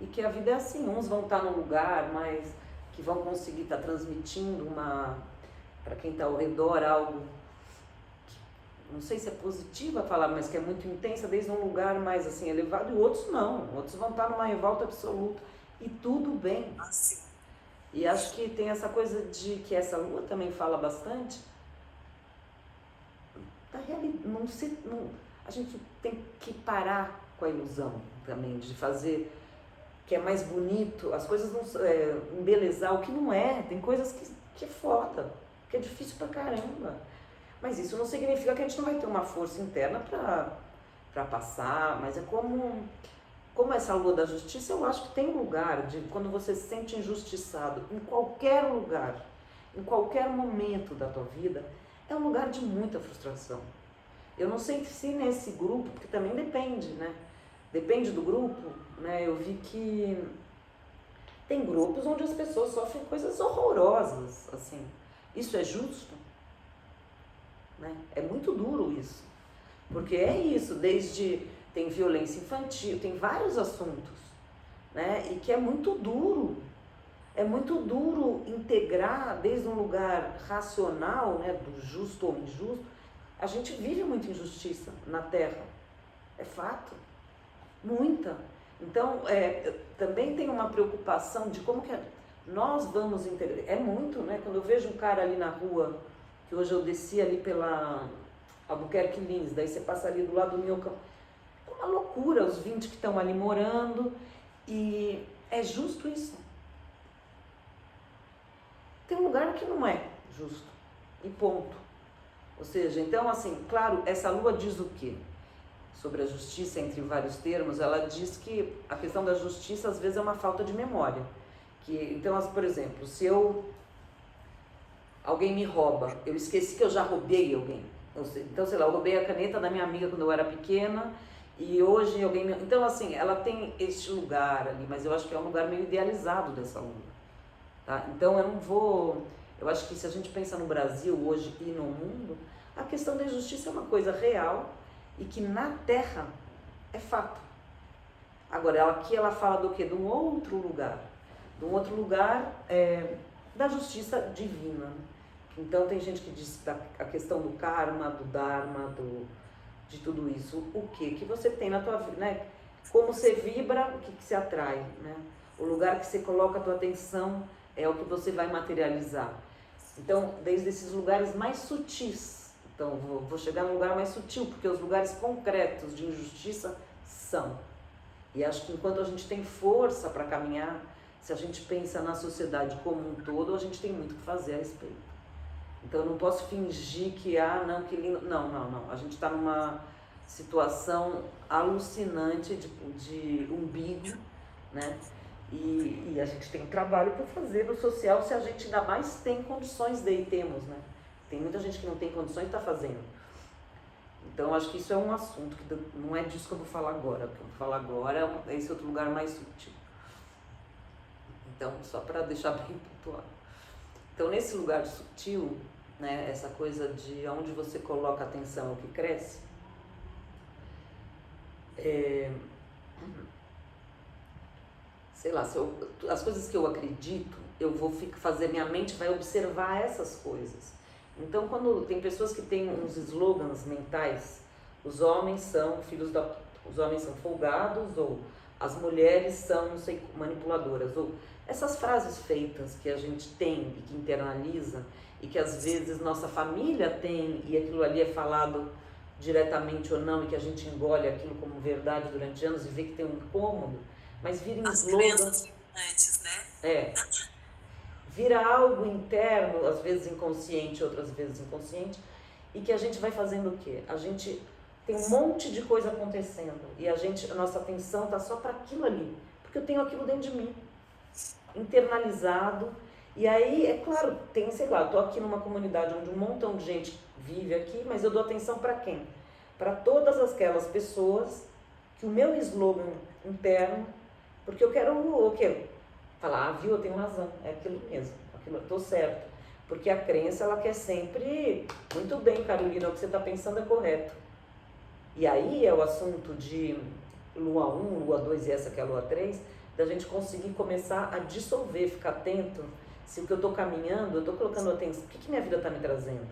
E que a vida é assim, uns vão estar num lugar, mas que vão conseguir estar transmitindo para quem está ao redor algo não sei se é positiva a falar, mas que é muito intensa, desde um lugar mais assim elevado, e outros não, outros vão estar numa revolta absoluta, e tudo bem. E acho que tem essa coisa de que essa lua também fala bastante, da realidade, a gente tem que parar com a ilusão também, de fazer que é mais bonito, as coisas não embelezar o que não é, tem coisas que é foda, que é difícil pra caramba. Mas isso não significa que a gente não vai ter uma força interna para passar, mas é como essa lua da justiça, eu acho que tem lugar de quando você se sente injustiçado, em qualquer lugar, em qualquer momento da tua vida, é um lugar de muita frustração. Eu não sei se nesse grupo, porque também depende, né? Depende do grupo, né? Eu vi que tem grupos onde as pessoas sofrem coisas horrorosas, assim. Isso é justo? Né? É muito duro isso, porque é isso, tem violência infantil, tem vários assuntos, né? E que é muito duro integrar desde um lugar racional, né? Do justo ou injusto. A gente vive muita injustiça na Terra, é fato, muita. Então, também tem uma preocupação de como que nós vamos integrar, é muito, né? Quando eu vejo um cara ali na rua, que hoje eu desci ali pela Albuquerque Lins, daí você passa ali do lado do meu campo. É uma loucura os 20 que estão ali morando, e é justo isso. Tem um lugar que não é justo, e ponto. Ou seja, então assim, claro, essa lua diz o quê? Sobre a justiça, entre vários termos, ela diz que a questão da justiça às vezes é uma falta de memória. Então, por exemplo, se alguém me rouba, eu esqueci que eu já roubei alguém. Então, sei lá, eu roubei a caneta da minha amiga quando eu era pequena e hoje alguém me... Então, assim, ela tem este lugar ali, mas eu acho que é um lugar meio idealizado dessa lua. Tá? Então, eu acho que se a gente pensa no Brasil hoje e no mundo, a questão da injustiça é uma coisa real e que na Terra é fato. Agora, aqui ela fala do quê? De um outro lugar. De um outro lugar da justiça divina. Então tem gente que diz a questão do karma, do dharma, de tudo isso. O que você tem na tua vida, né? Como você vibra, o que se atrai, né? O lugar que você coloca a tua atenção é o que você vai materializar. Então, desde esses lugares mais sutis. Então, vou chegar num lugar mais sutil, porque os lugares concretos de injustiça são. E acho que enquanto a gente tem força para caminhar, se a gente pensa na sociedade como um todo, a gente tem muito o que fazer a respeito. Então eu não posso fingir que, não, que lindo. Não. A gente está numa situação alucinante de umbigo, né? E a gente tem um trabalho para fazer no social se a gente ainda mais tem condições e temos, né? Tem muita gente que não tem condições e está fazendo. Então acho que isso é um assunto que não é disso que eu vou falar agora. O que eu vou falar agora é esse outro lugar mais sutil. Então, só para deixar bem pontuado. Então, nesse lugar sutil, né, essa coisa de onde você coloca a atenção é o que cresce, sei lá, as coisas que eu acredito, eu vou fazer, minha mente vai observar essas coisas. Então, quando tem pessoas que têm uns slogans mentais os homens são os homens são folgados, ou as mulheres são, não sei, manipuladoras, ou essas frases feitas que a gente tem e que internaliza e que às vezes nossa família tem e aquilo ali é falado diretamente ou não e que a gente engole aquilo como verdade durante anos e vê que tem um incômodo, mas vira As slogan, crenças limitantes, né? vira algo interno, às vezes inconsciente, outras vezes inconsciente, e que a gente vai fazendo o quê? A gente tem um monte de coisa acontecendo e a nossa atenção tá só para aquilo ali, porque eu tenho aquilo dentro de mim, internalizado. E aí, é claro, tem, sei lá, eu tô aqui numa comunidade onde um montão de gente vive aqui, mas eu dou atenção para quem? Para todas aquelas pessoas que o meu slogan interno, porque eu quero o quê? Falar, viu, eu tenho razão, é aquilo mesmo, aquilo, eu tô certo. Porque a crença, ela quer sempre, muito bem, Carolina, o que você está pensando é correto. E aí é o assunto de Lua 1, Lua 2 e essa que é a Lua 3, da gente conseguir começar a dissolver, ficar atento se o que eu estou caminhando, eu estou colocando atenção, o que minha vida está me trazendo?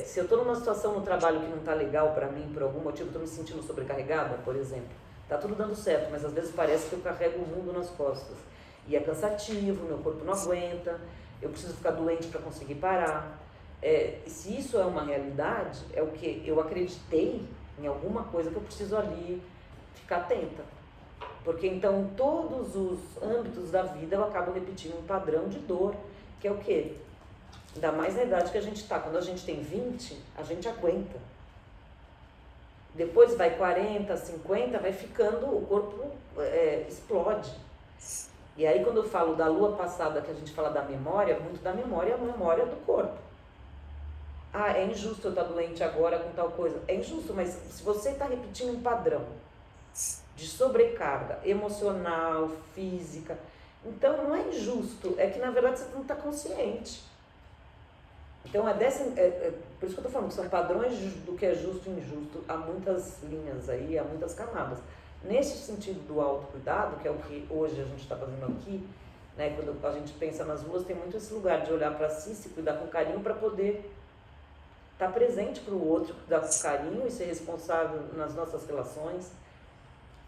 Se eu estou numa situação no trabalho que não está legal para mim, por algum motivo, estou me sentindo sobrecarregada, por exemplo, tá tudo dando certo, mas às vezes parece que eu carrego o mundo nas costas. E é cansativo, meu corpo não aguenta, eu preciso ficar doente para conseguir parar. Se isso é uma realidade, é o que eu acreditei em alguma coisa que eu preciso ali ficar atenta. Porque então, em todos os âmbitos da vida, eu acabo repetindo um padrão de dor, que é o quê? Ainda mais na idade que a gente está. Quando a gente tem 20, a gente aguenta. Depois vai 40, 50, vai ficando, o corpo explode. E aí quando eu falo da lua passada, que a gente fala da memória, muito da memória é a memória do corpo. Ah, é injusto eu estar doente agora com tal coisa. É injusto, mas se você está repetindo um padrão de sobrecarga emocional, física, então não é injusto, é que na verdade você não está consciente. Então por isso que eu estou falando que são padrões do que é justo e injusto, há muitas linhas aí, há muitas camadas. Nesse sentido do autocuidado, que é o que hoje a gente está fazendo aqui, né, quando a gente pensa nas luas, tem muito esse lugar de olhar para si, se cuidar com carinho para poder estar presente para o outro, cuidar com carinho e ser responsável nas nossas relações.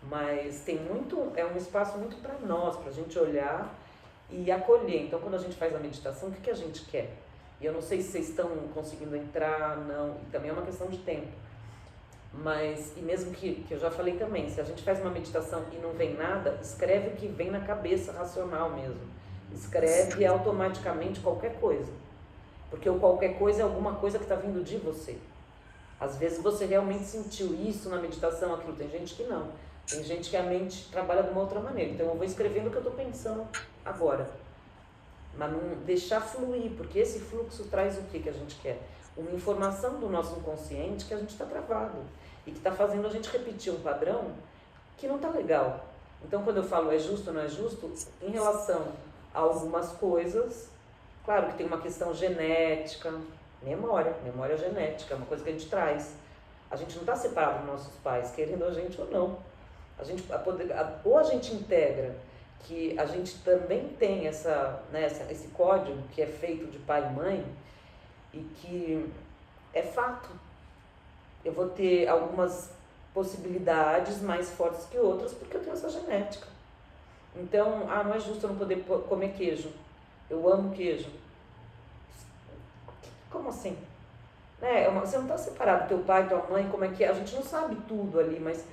Mas é um espaço muito para nós, para a gente olhar e acolher. Então, quando a gente faz a meditação, o que a gente quer? E eu não sei se vocês estão conseguindo entrar, não, e também é uma questão de tempo. Mas, e mesmo que eu já falei também, se a gente faz uma meditação e não vem nada, escreve o que vem na cabeça racional mesmo. Escreve automaticamente qualquer coisa. Porque o qualquer coisa é alguma coisa que está vindo de você. Às vezes você realmente sentiu isso na meditação, aquilo. Tem gente que não. Tem gente que a mente trabalha de uma outra maneira. Então eu vou escrevendo o que eu estou pensando agora. Mas não deixar fluir, porque esse fluxo traz o que a gente quer? Uma informação do nosso inconsciente que a gente está travado. E que está fazendo a gente repetir um padrão que não está legal. Então quando eu falo é justo ou não é justo, em relação a algumas coisas, claro que tem uma questão genética, memória genética, é uma coisa que a gente traz. A gente não está separado dos nossos pais, querendo a gente ou não. Ou a gente integra que a gente também tem esse código que é feito de pai e mãe e que é fato. Eu vou ter algumas possibilidades mais fortes que outras porque eu tenho essa genética. Então, não é justo eu não poder comer queijo. Eu amo queijo. Como assim? Você não está separado do teu pai, tua mãe, como é que é? A gente não sabe tudo ali, mas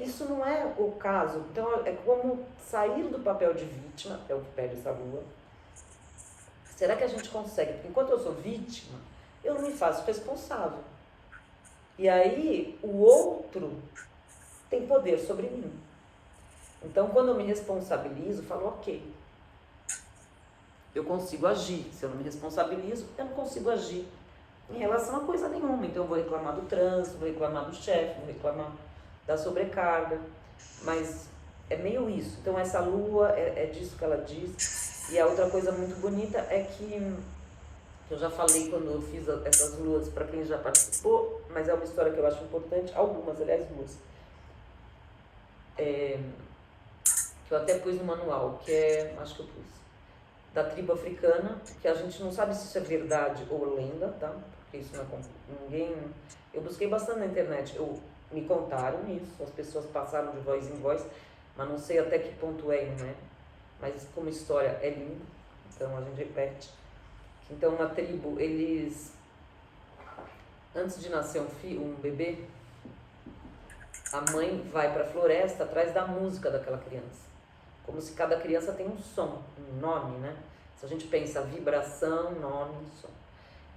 isso não é o caso. Então é como sair do papel de vítima, é o que pede essa lua. Será que a gente consegue? Porque enquanto eu sou vítima, eu não me faço responsável. E aí o outro tem poder sobre mim. Então quando eu me responsabilizo, eu falo, ok, eu consigo agir. Se eu não me responsabilizo, eu não consigo agir em relação a coisa nenhuma. Então eu vou reclamar do trânsito, vou reclamar do chefe, vou reclamar da sobrecarga, mas é meio isso. Então essa lua é disso que ela diz. E a outra coisa muito bonita é que eu já falei quando eu fiz essas luas para quem já participou, mas é uma história que eu acho importante, algumas, aliás, luas, que eu até pus no manual, acho que eu pus, da tribo africana, que a gente não sabe se isso é verdade ou lenda, tá? Porque isso não é ninguém... Eu busquei bastante na internet, me contaram isso, as pessoas passaram de voz em voz, mas não sei até que ponto é, né? Mas como história é linda, então a gente repete. Então na tribo, eles, antes de nascer um bebê, a mãe vai para a floresta atrás da música daquela criança. Como se cada criança tem um som, um nome, né? Se a gente pensa vibração, nome, som.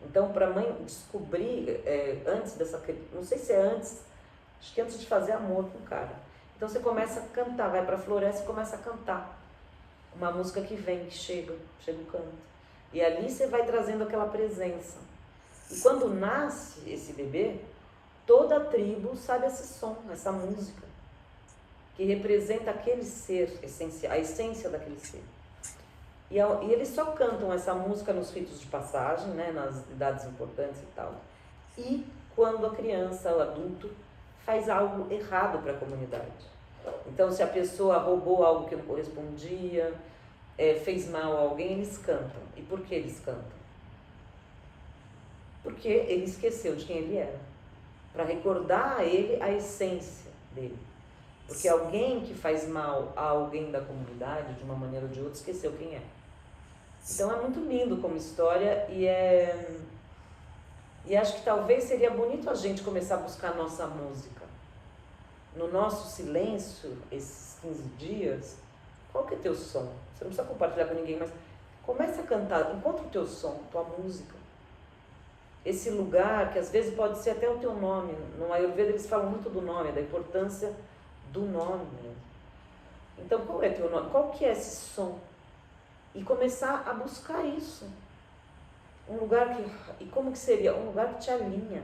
Então, para a mãe descobrir, antes dessa... Não sei se é antes, acho que antes de fazer amor com o cara. Então, você começa a cantar, vai para a floresta e começa a cantar. Uma música que vem, que chega o canto. E ali você vai trazendo aquela presença. E quando nasce esse bebê, toda a tribo sabe esse som, essa música, que representa aquele ser, a essência daquele ser. E eles só cantam essa música nos ritos de passagem, né, nas idades importantes e tal. E quando a criança, o adulto, faz algo errado para a comunidade. Então, se a pessoa roubou algo que não correspondia, fez mal a alguém, eles cantam. E por que eles cantam? Porque ele esqueceu de quem ele era. Para recordar a ele a essência dele. Porque alguém que faz mal a alguém da comunidade, de uma maneira ou de outra, esqueceu quem é. Então é muito lindo como história e acho que talvez seria bonito a gente começar a buscar a nossa música. No nosso silêncio, esses 15 dias, qual que é teu som? Você não precisa compartilhar com ninguém, mas começa a cantar, encontra o teu som, tua música. Esse lugar, que às vezes pode ser até o teu nome. No Ayurveda eles falam muito do nome, da importância do nome mesmo. Então qual é teu nome? Qual que é esse som? E começar a buscar isso. Um lugar que... E como que seria? Um lugar que te alinha.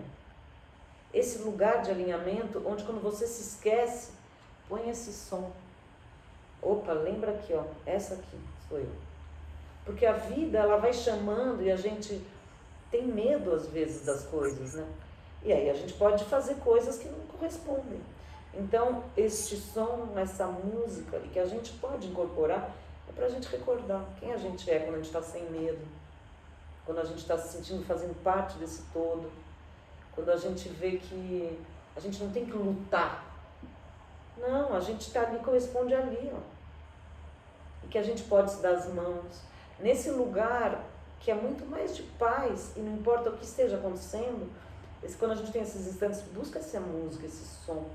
Esse lugar de alinhamento, onde quando você se esquece, põe esse som. Opa, lembra aqui, ó. Essa aqui sou eu. Porque a vida, ela vai chamando e a gente tem medo às vezes das coisas, né? E aí a gente pode fazer coisas que não correspondem. Então, este som, essa música, e que a gente pode incorporar, é para a gente recordar quem a gente é quando a gente está sem medo, quando a gente está se sentindo fazendo parte desse todo, quando a gente vê que a gente não tem que lutar. Não, a gente está ali, corresponde ali, ó. E que a gente pode se dar as mãos. Nesse lugar que é muito mais de paz, e não importa o que esteja acontecendo, quando a gente tem esses instantes, busca essa música, esse som.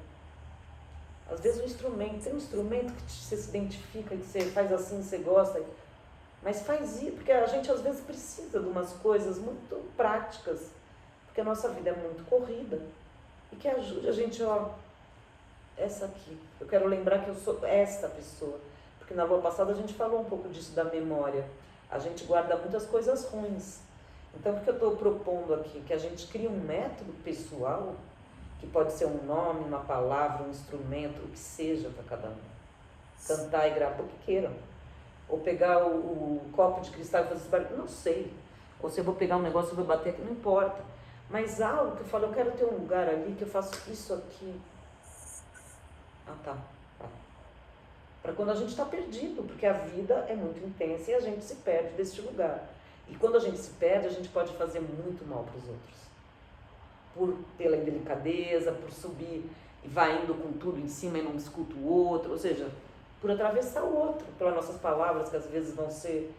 Às vezes o instrumento, tem um instrumento que você se identifica, que você faz assim, você gosta, mas faz isso, porque a gente às vezes precisa de umas coisas muito práticas, porque a nossa vida é muito corrida, e que ajude a gente, ó, essa aqui, eu quero lembrar que eu sou esta pessoa, porque na lua passada a gente falou um pouco disso da memória, a gente guarda muitas coisas ruins, então porque eu estou propondo aqui que a gente crie um método pessoal, que pode ser um nome, uma palavra, um instrumento, o que seja para cada um. Cantar e gravar o que queiram. Ou pegar o copo de cristal e fazer esse barulho, não sei. Ou se eu vou pegar um negócio e vou bater aqui, não importa. Mas algo que eu falo, eu quero ter um lugar ali que eu faço isso aqui. Ah, tá. Para quando a gente está perdido, porque a vida é muito intensa e a gente se perde deste lugar. E quando a gente se perde, a gente pode fazer muito mal para os outros. Pela indelicadeza, por subir e vai indo com tudo em cima e não escuta o outro, ou seja, por atravessar o outro, pelas nossas palavras que às vezes vão ser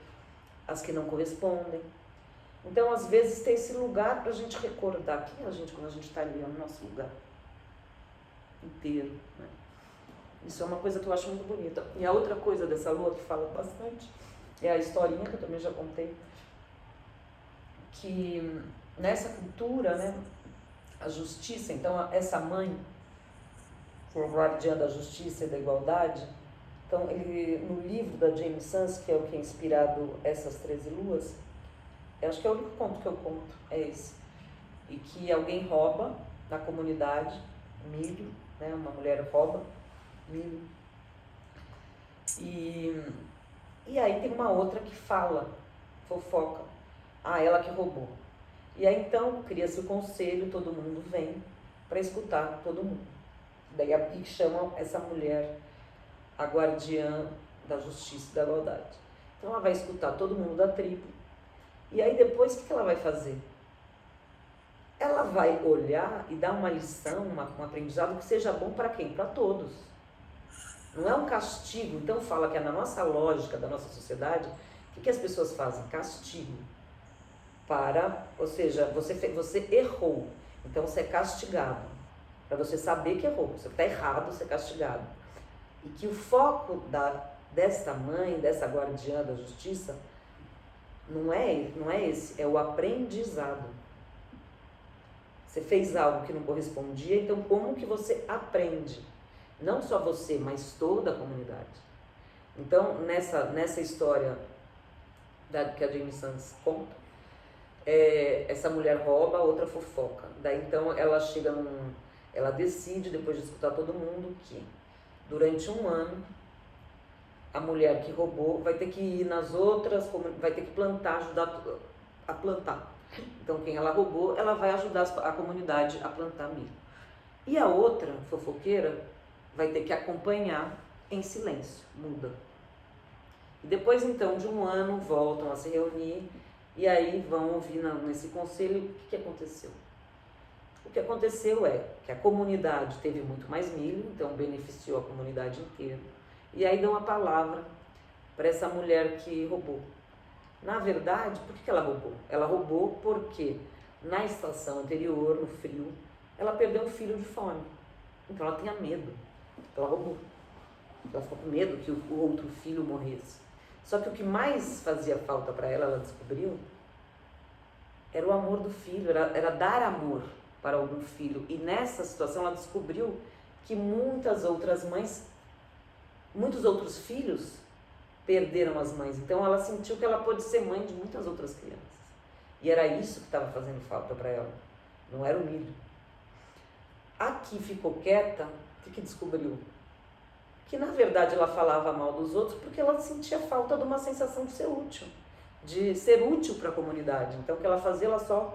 as que não correspondem. Então, às vezes, tem esse lugar para a gente recordar quem é a gente quando a gente está ali, é o nosso lugar inteiro, né? Isso é uma coisa que eu acho muito bonita. E a outra coisa dessa lua que fala bastante é a historinha, que eu também já contei, que nessa cultura, né, a justiça, então essa mãe, que é a guardiã da justiça e da igualdade, então no livro da Jaime Sans, que é o que é inspirado essas 13 luas, eu acho que é o único conto que eu conto, é esse, e que alguém rouba na comunidade milho, né, uma mulher rouba milho, e aí tem uma outra que fala, fofoca, ela que roubou. E aí então cria-se o conselho, todo mundo vem para escutar todo mundo. Daí chamam essa mulher a guardiã da justiça e da igualdade. Então ela vai escutar todo mundo da tribo. E aí depois o que ela vai fazer? Ela vai olhar e dar uma lição, um aprendizado que seja bom para quem? Para todos. Não é um castigo. Então fala que é na nossa lógica da nossa sociedade, o que as pessoas fazem? Castigo. Ou seja, você errou, então você é castigado. Para você saber que errou. Você está errado, você é castigado. E que o foco desta mãe, dessa guardiã da justiça, não é esse, é o aprendizado. Você fez algo que não correspondia, então como que você aprende? Não só você, mas toda a comunidade. Então, nessa história que a Jamie Sams conta, essa mulher rouba, a outra fofoca. Daí então ela decide, depois de escutar todo mundo, que durante um ano a mulher que roubou vai ter que ir nas outras, vai ter que plantar, ajudar a plantar. Então quem ela roubou, ela vai ajudar a comunidade a plantar milho. E a outra, fofoqueira, vai ter que acompanhar em silêncio, muda. E depois então de um ano voltam a se reunir e aí vão ouvir nesse conselho o que aconteceu. O que aconteceu é que a comunidade teve muito mais milho, então beneficiou a comunidade inteira. E aí dão a palavra para essa mulher que roubou. Na verdade, por que ela roubou? Ela roubou porque na estação anterior, no frio, ela perdeu um filho de fome. Então ela tinha medo. Ela roubou. Ela ficou com medo que o outro filho morresse. Só que o que mais fazia falta para ela descobriu, era o amor do filho, era dar amor para algum filho. E nessa situação ela descobriu que muitas outras mães, muitos outros filhos perderam as mães. Então ela sentiu que ela pôde ser mãe de muitas outras crianças. E era isso que estava fazendo falta para ela. Não era o milho. A que ficou quieta, o que descobriu? Que na verdade ela falava mal dos outros porque ela sentia falta de uma sensação de ser útil. De ser útil para a comunidade. Então o que ela fazia, Então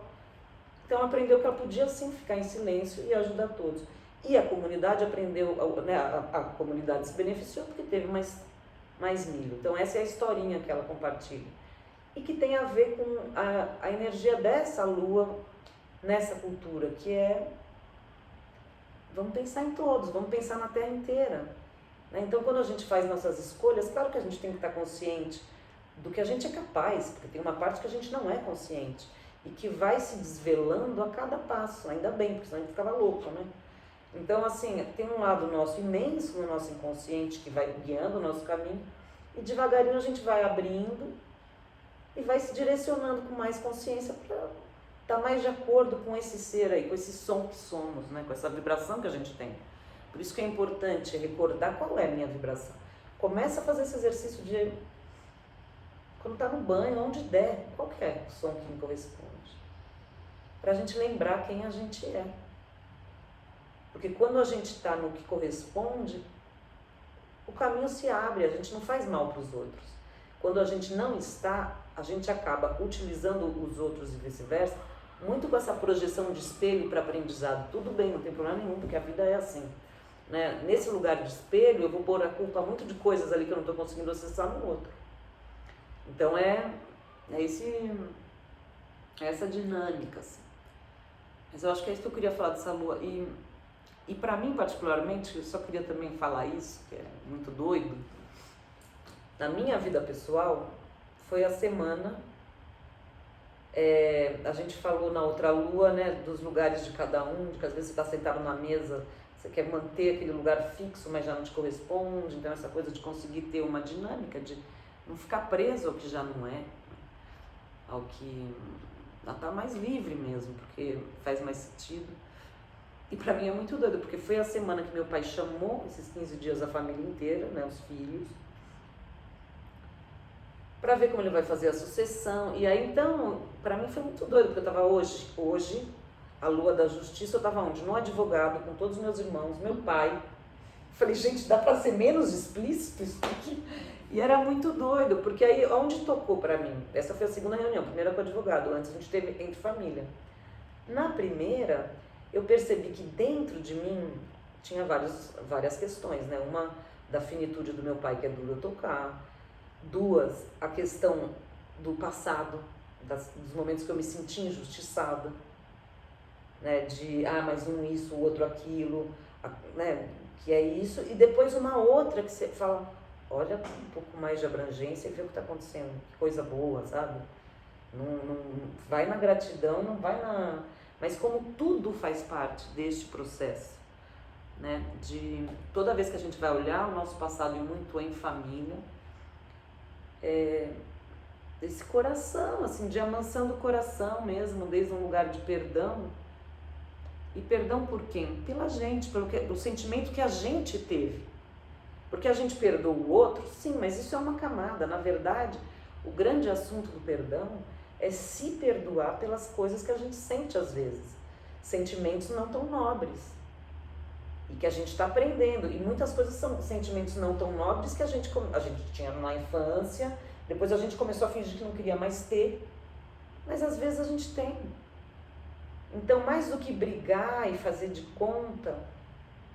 ela aprendeu que ela podia sim ficar em silêncio e ajudar todos. E a comunidade aprendeu, né, a comunidade se beneficiou porque teve mais milho. Então essa é a historinha que ela compartilha. E que tem a ver com a energia dessa lua nessa cultura, que é, vamos pensar em todos, vamos pensar na Terra inteira. Né? Então quando a gente faz nossas escolhas, claro que a gente tem que estar consciente do que a gente é capaz, porque tem uma parte que a gente não é consciente e que vai se desvelando a cada passo, ainda bem, porque senão a gente ficava louco, né? Então, assim, tem um lado nosso imenso no nosso inconsciente que vai guiando o nosso caminho e devagarinho a gente vai abrindo e vai se direcionando com mais consciência para estar mais de acordo com esse ser aí, com esse som que somos, né? Com essa vibração que a gente tem. Por isso que é importante recordar qual é a minha vibração. Começa a fazer esse exercício de, quando está no banho, onde der, qual que é o som que me corresponde? Para a gente lembrar quem a gente é. Porque quando a gente está no que corresponde, o caminho se abre, a gente não faz mal para os outros. Quando a gente não está, a gente acaba utilizando os outros e vice-versa, muito com essa projeção de espelho para aprendizado. Tudo bem, não tem problema nenhum, porque a vida é assim. Né? Nesse lugar de espelho, eu vou pôr a culpa muito de coisas ali que eu não estou conseguindo acessar no outro. Então essa dinâmica, assim. Mas eu acho que é isso que eu queria falar dessa lua. E para mim, particularmente, eu só queria também falar isso, que é muito doido. Na minha vida pessoal, foi a semana, a gente falou na outra lua, né, dos lugares de cada um, de que às vezes você está sentado na mesa, você quer manter aquele lugar fixo, mas já não te corresponde. Então essa coisa de conseguir ter uma dinâmica, de não ficar preso ao que já não é, ao que está mais livre mesmo, porque faz mais sentido. E para mim é muito doido, porque foi a semana que meu pai chamou esses 15 dias a família inteira, né, os filhos, para ver como ele vai fazer a sucessão. E aí então, para mim foi muito doido, porque eu estava hoje, a lua da justiça, eu estava onde? No advogado, com todos os meus irmãos, meu pai. Falei, gente, dá para ser menos explícito isso aqui? E era muito doido, porque aí onde tocou para mim? Essa foi a segunda reunião, a primeira com o advogado, antes a gente teve entre família. Na primeira, eu percebi que dentro de mim tinha várias questões, né? Uma da finitude do meu pai, que é duro eu tocar, 2, a questão do passado, dos momentos que eu me senti injustiçada, né? De, mas um isso, o outro aquilo, né? Que é isso. E depois uma outra que você fala, olha um pouco mais de abrangência e vê o que está acontecendo, que coisa boa, sabe? Não vai na gratidão, não vai na... Mas como tudo faz parte deste processo, né? De toda vez que a gente vai olhar o nosso passado e muito em família, esse coração, assim, de amansando o coração mesmo, desde um lugar de perdão. E perdão por quem? Pela gente, pelo sentimento que a gente teve. Porque a gente perdoa o outro, sim, mas isso é uma camada. Na verdade, o grande assunto do perdão é se perdoar pelas coisas que a gente sente às vezes. Sentimentos não tão nobres. E que a gente está aprendendo. E muitas coisas são sentimentos não tão nobres que a gente tinha na infância, depois a gente começou a fingir que não queria mais ter. Mas às vezes a gente tem. Então, mais do que brigar e fazer de conta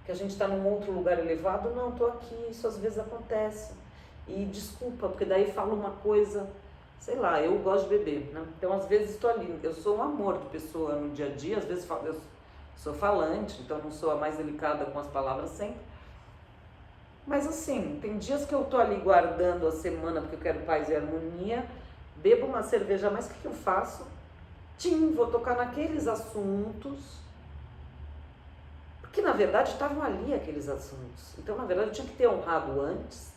que a gente está num outro lugar elevado, não, estou aqui, isso às vezes acontece. E desculpa, porque daí falo uma coisa, sei lá, eu gosto de beber, né? Então às vezes estou ali, eu sou um amor de pessoa no dia a dia, às vezes eu sou falante, então não sou a mais delicada com as palavras sempre. Mas assim, tem dias que eu estou ali guardando a semana porque eu quero paz e harmonia, bebo uma cerveja, mas o que eu faço? Vou tocar naqueles assuntos, porque na verdade estavam ali aqueles assuntos. Então na verdade eu tinha que ter honrado antes,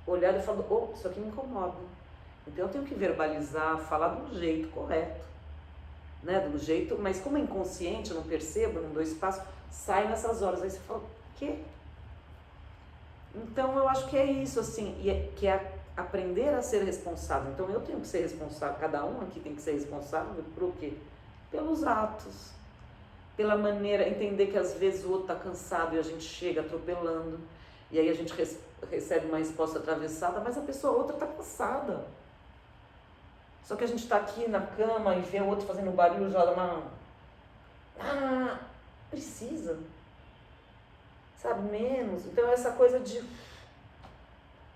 olhado e falado, isso aqui me incomoda. Então eu tenho que verbalizar, falar do jeito correto, né? Do jeito, mas como é inconsciente, eu não percebo, não dou espaço, sai nessas horas, aí você fala, quê? Então eu acho que é isso, assim, que é aprender a ser responsável. Então eu tenho que ser responsável, cada um aqui tem que ser responsável por quê? Pelos atos, pela maneira, entender que às vezes o outro está cansado e a gente chega atropelando, e aí a gente recebe uma resposta atravessada, mas a outra está cansada. Só que a gente está aqui na cama e vê o outro fazendo barulho, já dá uma... precisa. Sabe, menos. Então essa coisa de...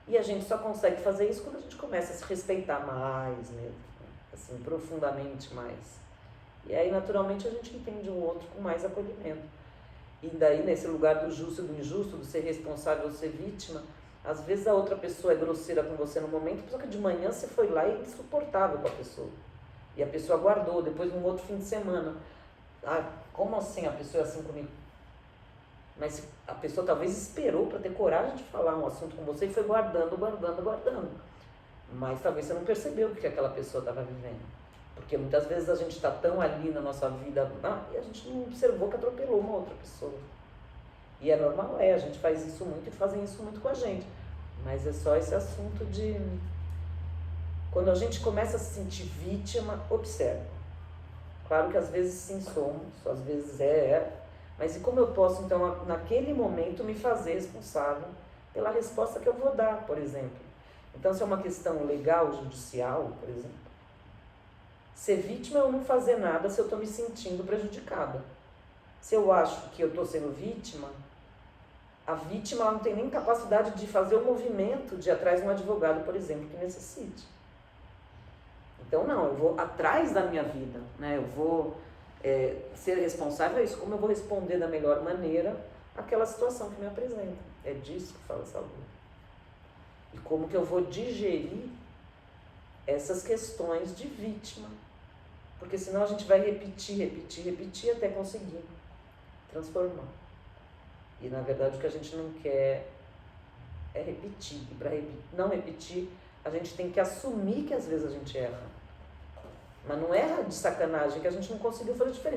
E a gente só consegue fazer isso quando a gente começa a se respeitar mais mesmo, assim, profundamente mais. E aí, naturalmente, a gente entende o outro com mais acolhimento. E daí, nesse lugar do justo e do injusto, do ser responsável ou ser vítima, às vezes a outra pessoa é grosseira com você no momento, só que de manhã você foi lá e é insuportável com a pessoa. E a pessoa guardou, depois num outro fim de semana. Como assim a pessoa é assim comigo? Mas a pessoa talvez esperou para ter coragem de falar um assunto com você e foi guardando. Mas talvez você não percebeu o que aquela pessoa estava vivendo. Porque muitas vezes a gente está tão ali na nossa vida e a gente não observou que atropelou uma outra pessoa. E é normal, a gente faz isso muito e fazem isso muito com a gente. Mas é só esse assunto de... Quando a gente começa a se sentir vítima, observa. Claro que às vezes sim somos, às vezes mas e como eu posso, então, naquele momento, me fazer responsável pela resposta que eu vou dar, por exemplo? Então, se é uma questão legal, judicial, por exemplo, ser vítima é eu não fazer nada se eu estou me sentindo prejudicada. Se eu acho que eu estou sendo vítima, a vítima ela não tem nem capacidade de fazer o movimento de ir atrás de um advogado, por exemplo, que necessite. Então, não, eu vou atrás da minha vida, né? Eu vou... ser responsável é isso, como eu vou responder da melhor maneira àquela situação que me apresenta. É disso que fala essa luta. E como que eu vou digerir essas questões de vítima. Porque senão a gente vai repetir até conseguir transformar. E na verdade o que a gente não quer é repetir. E para não repetir, a gente tem que assumir que às vezes a gente erra. Mas não erra de sacanagem, que a gente não conseguiu fazer diferente.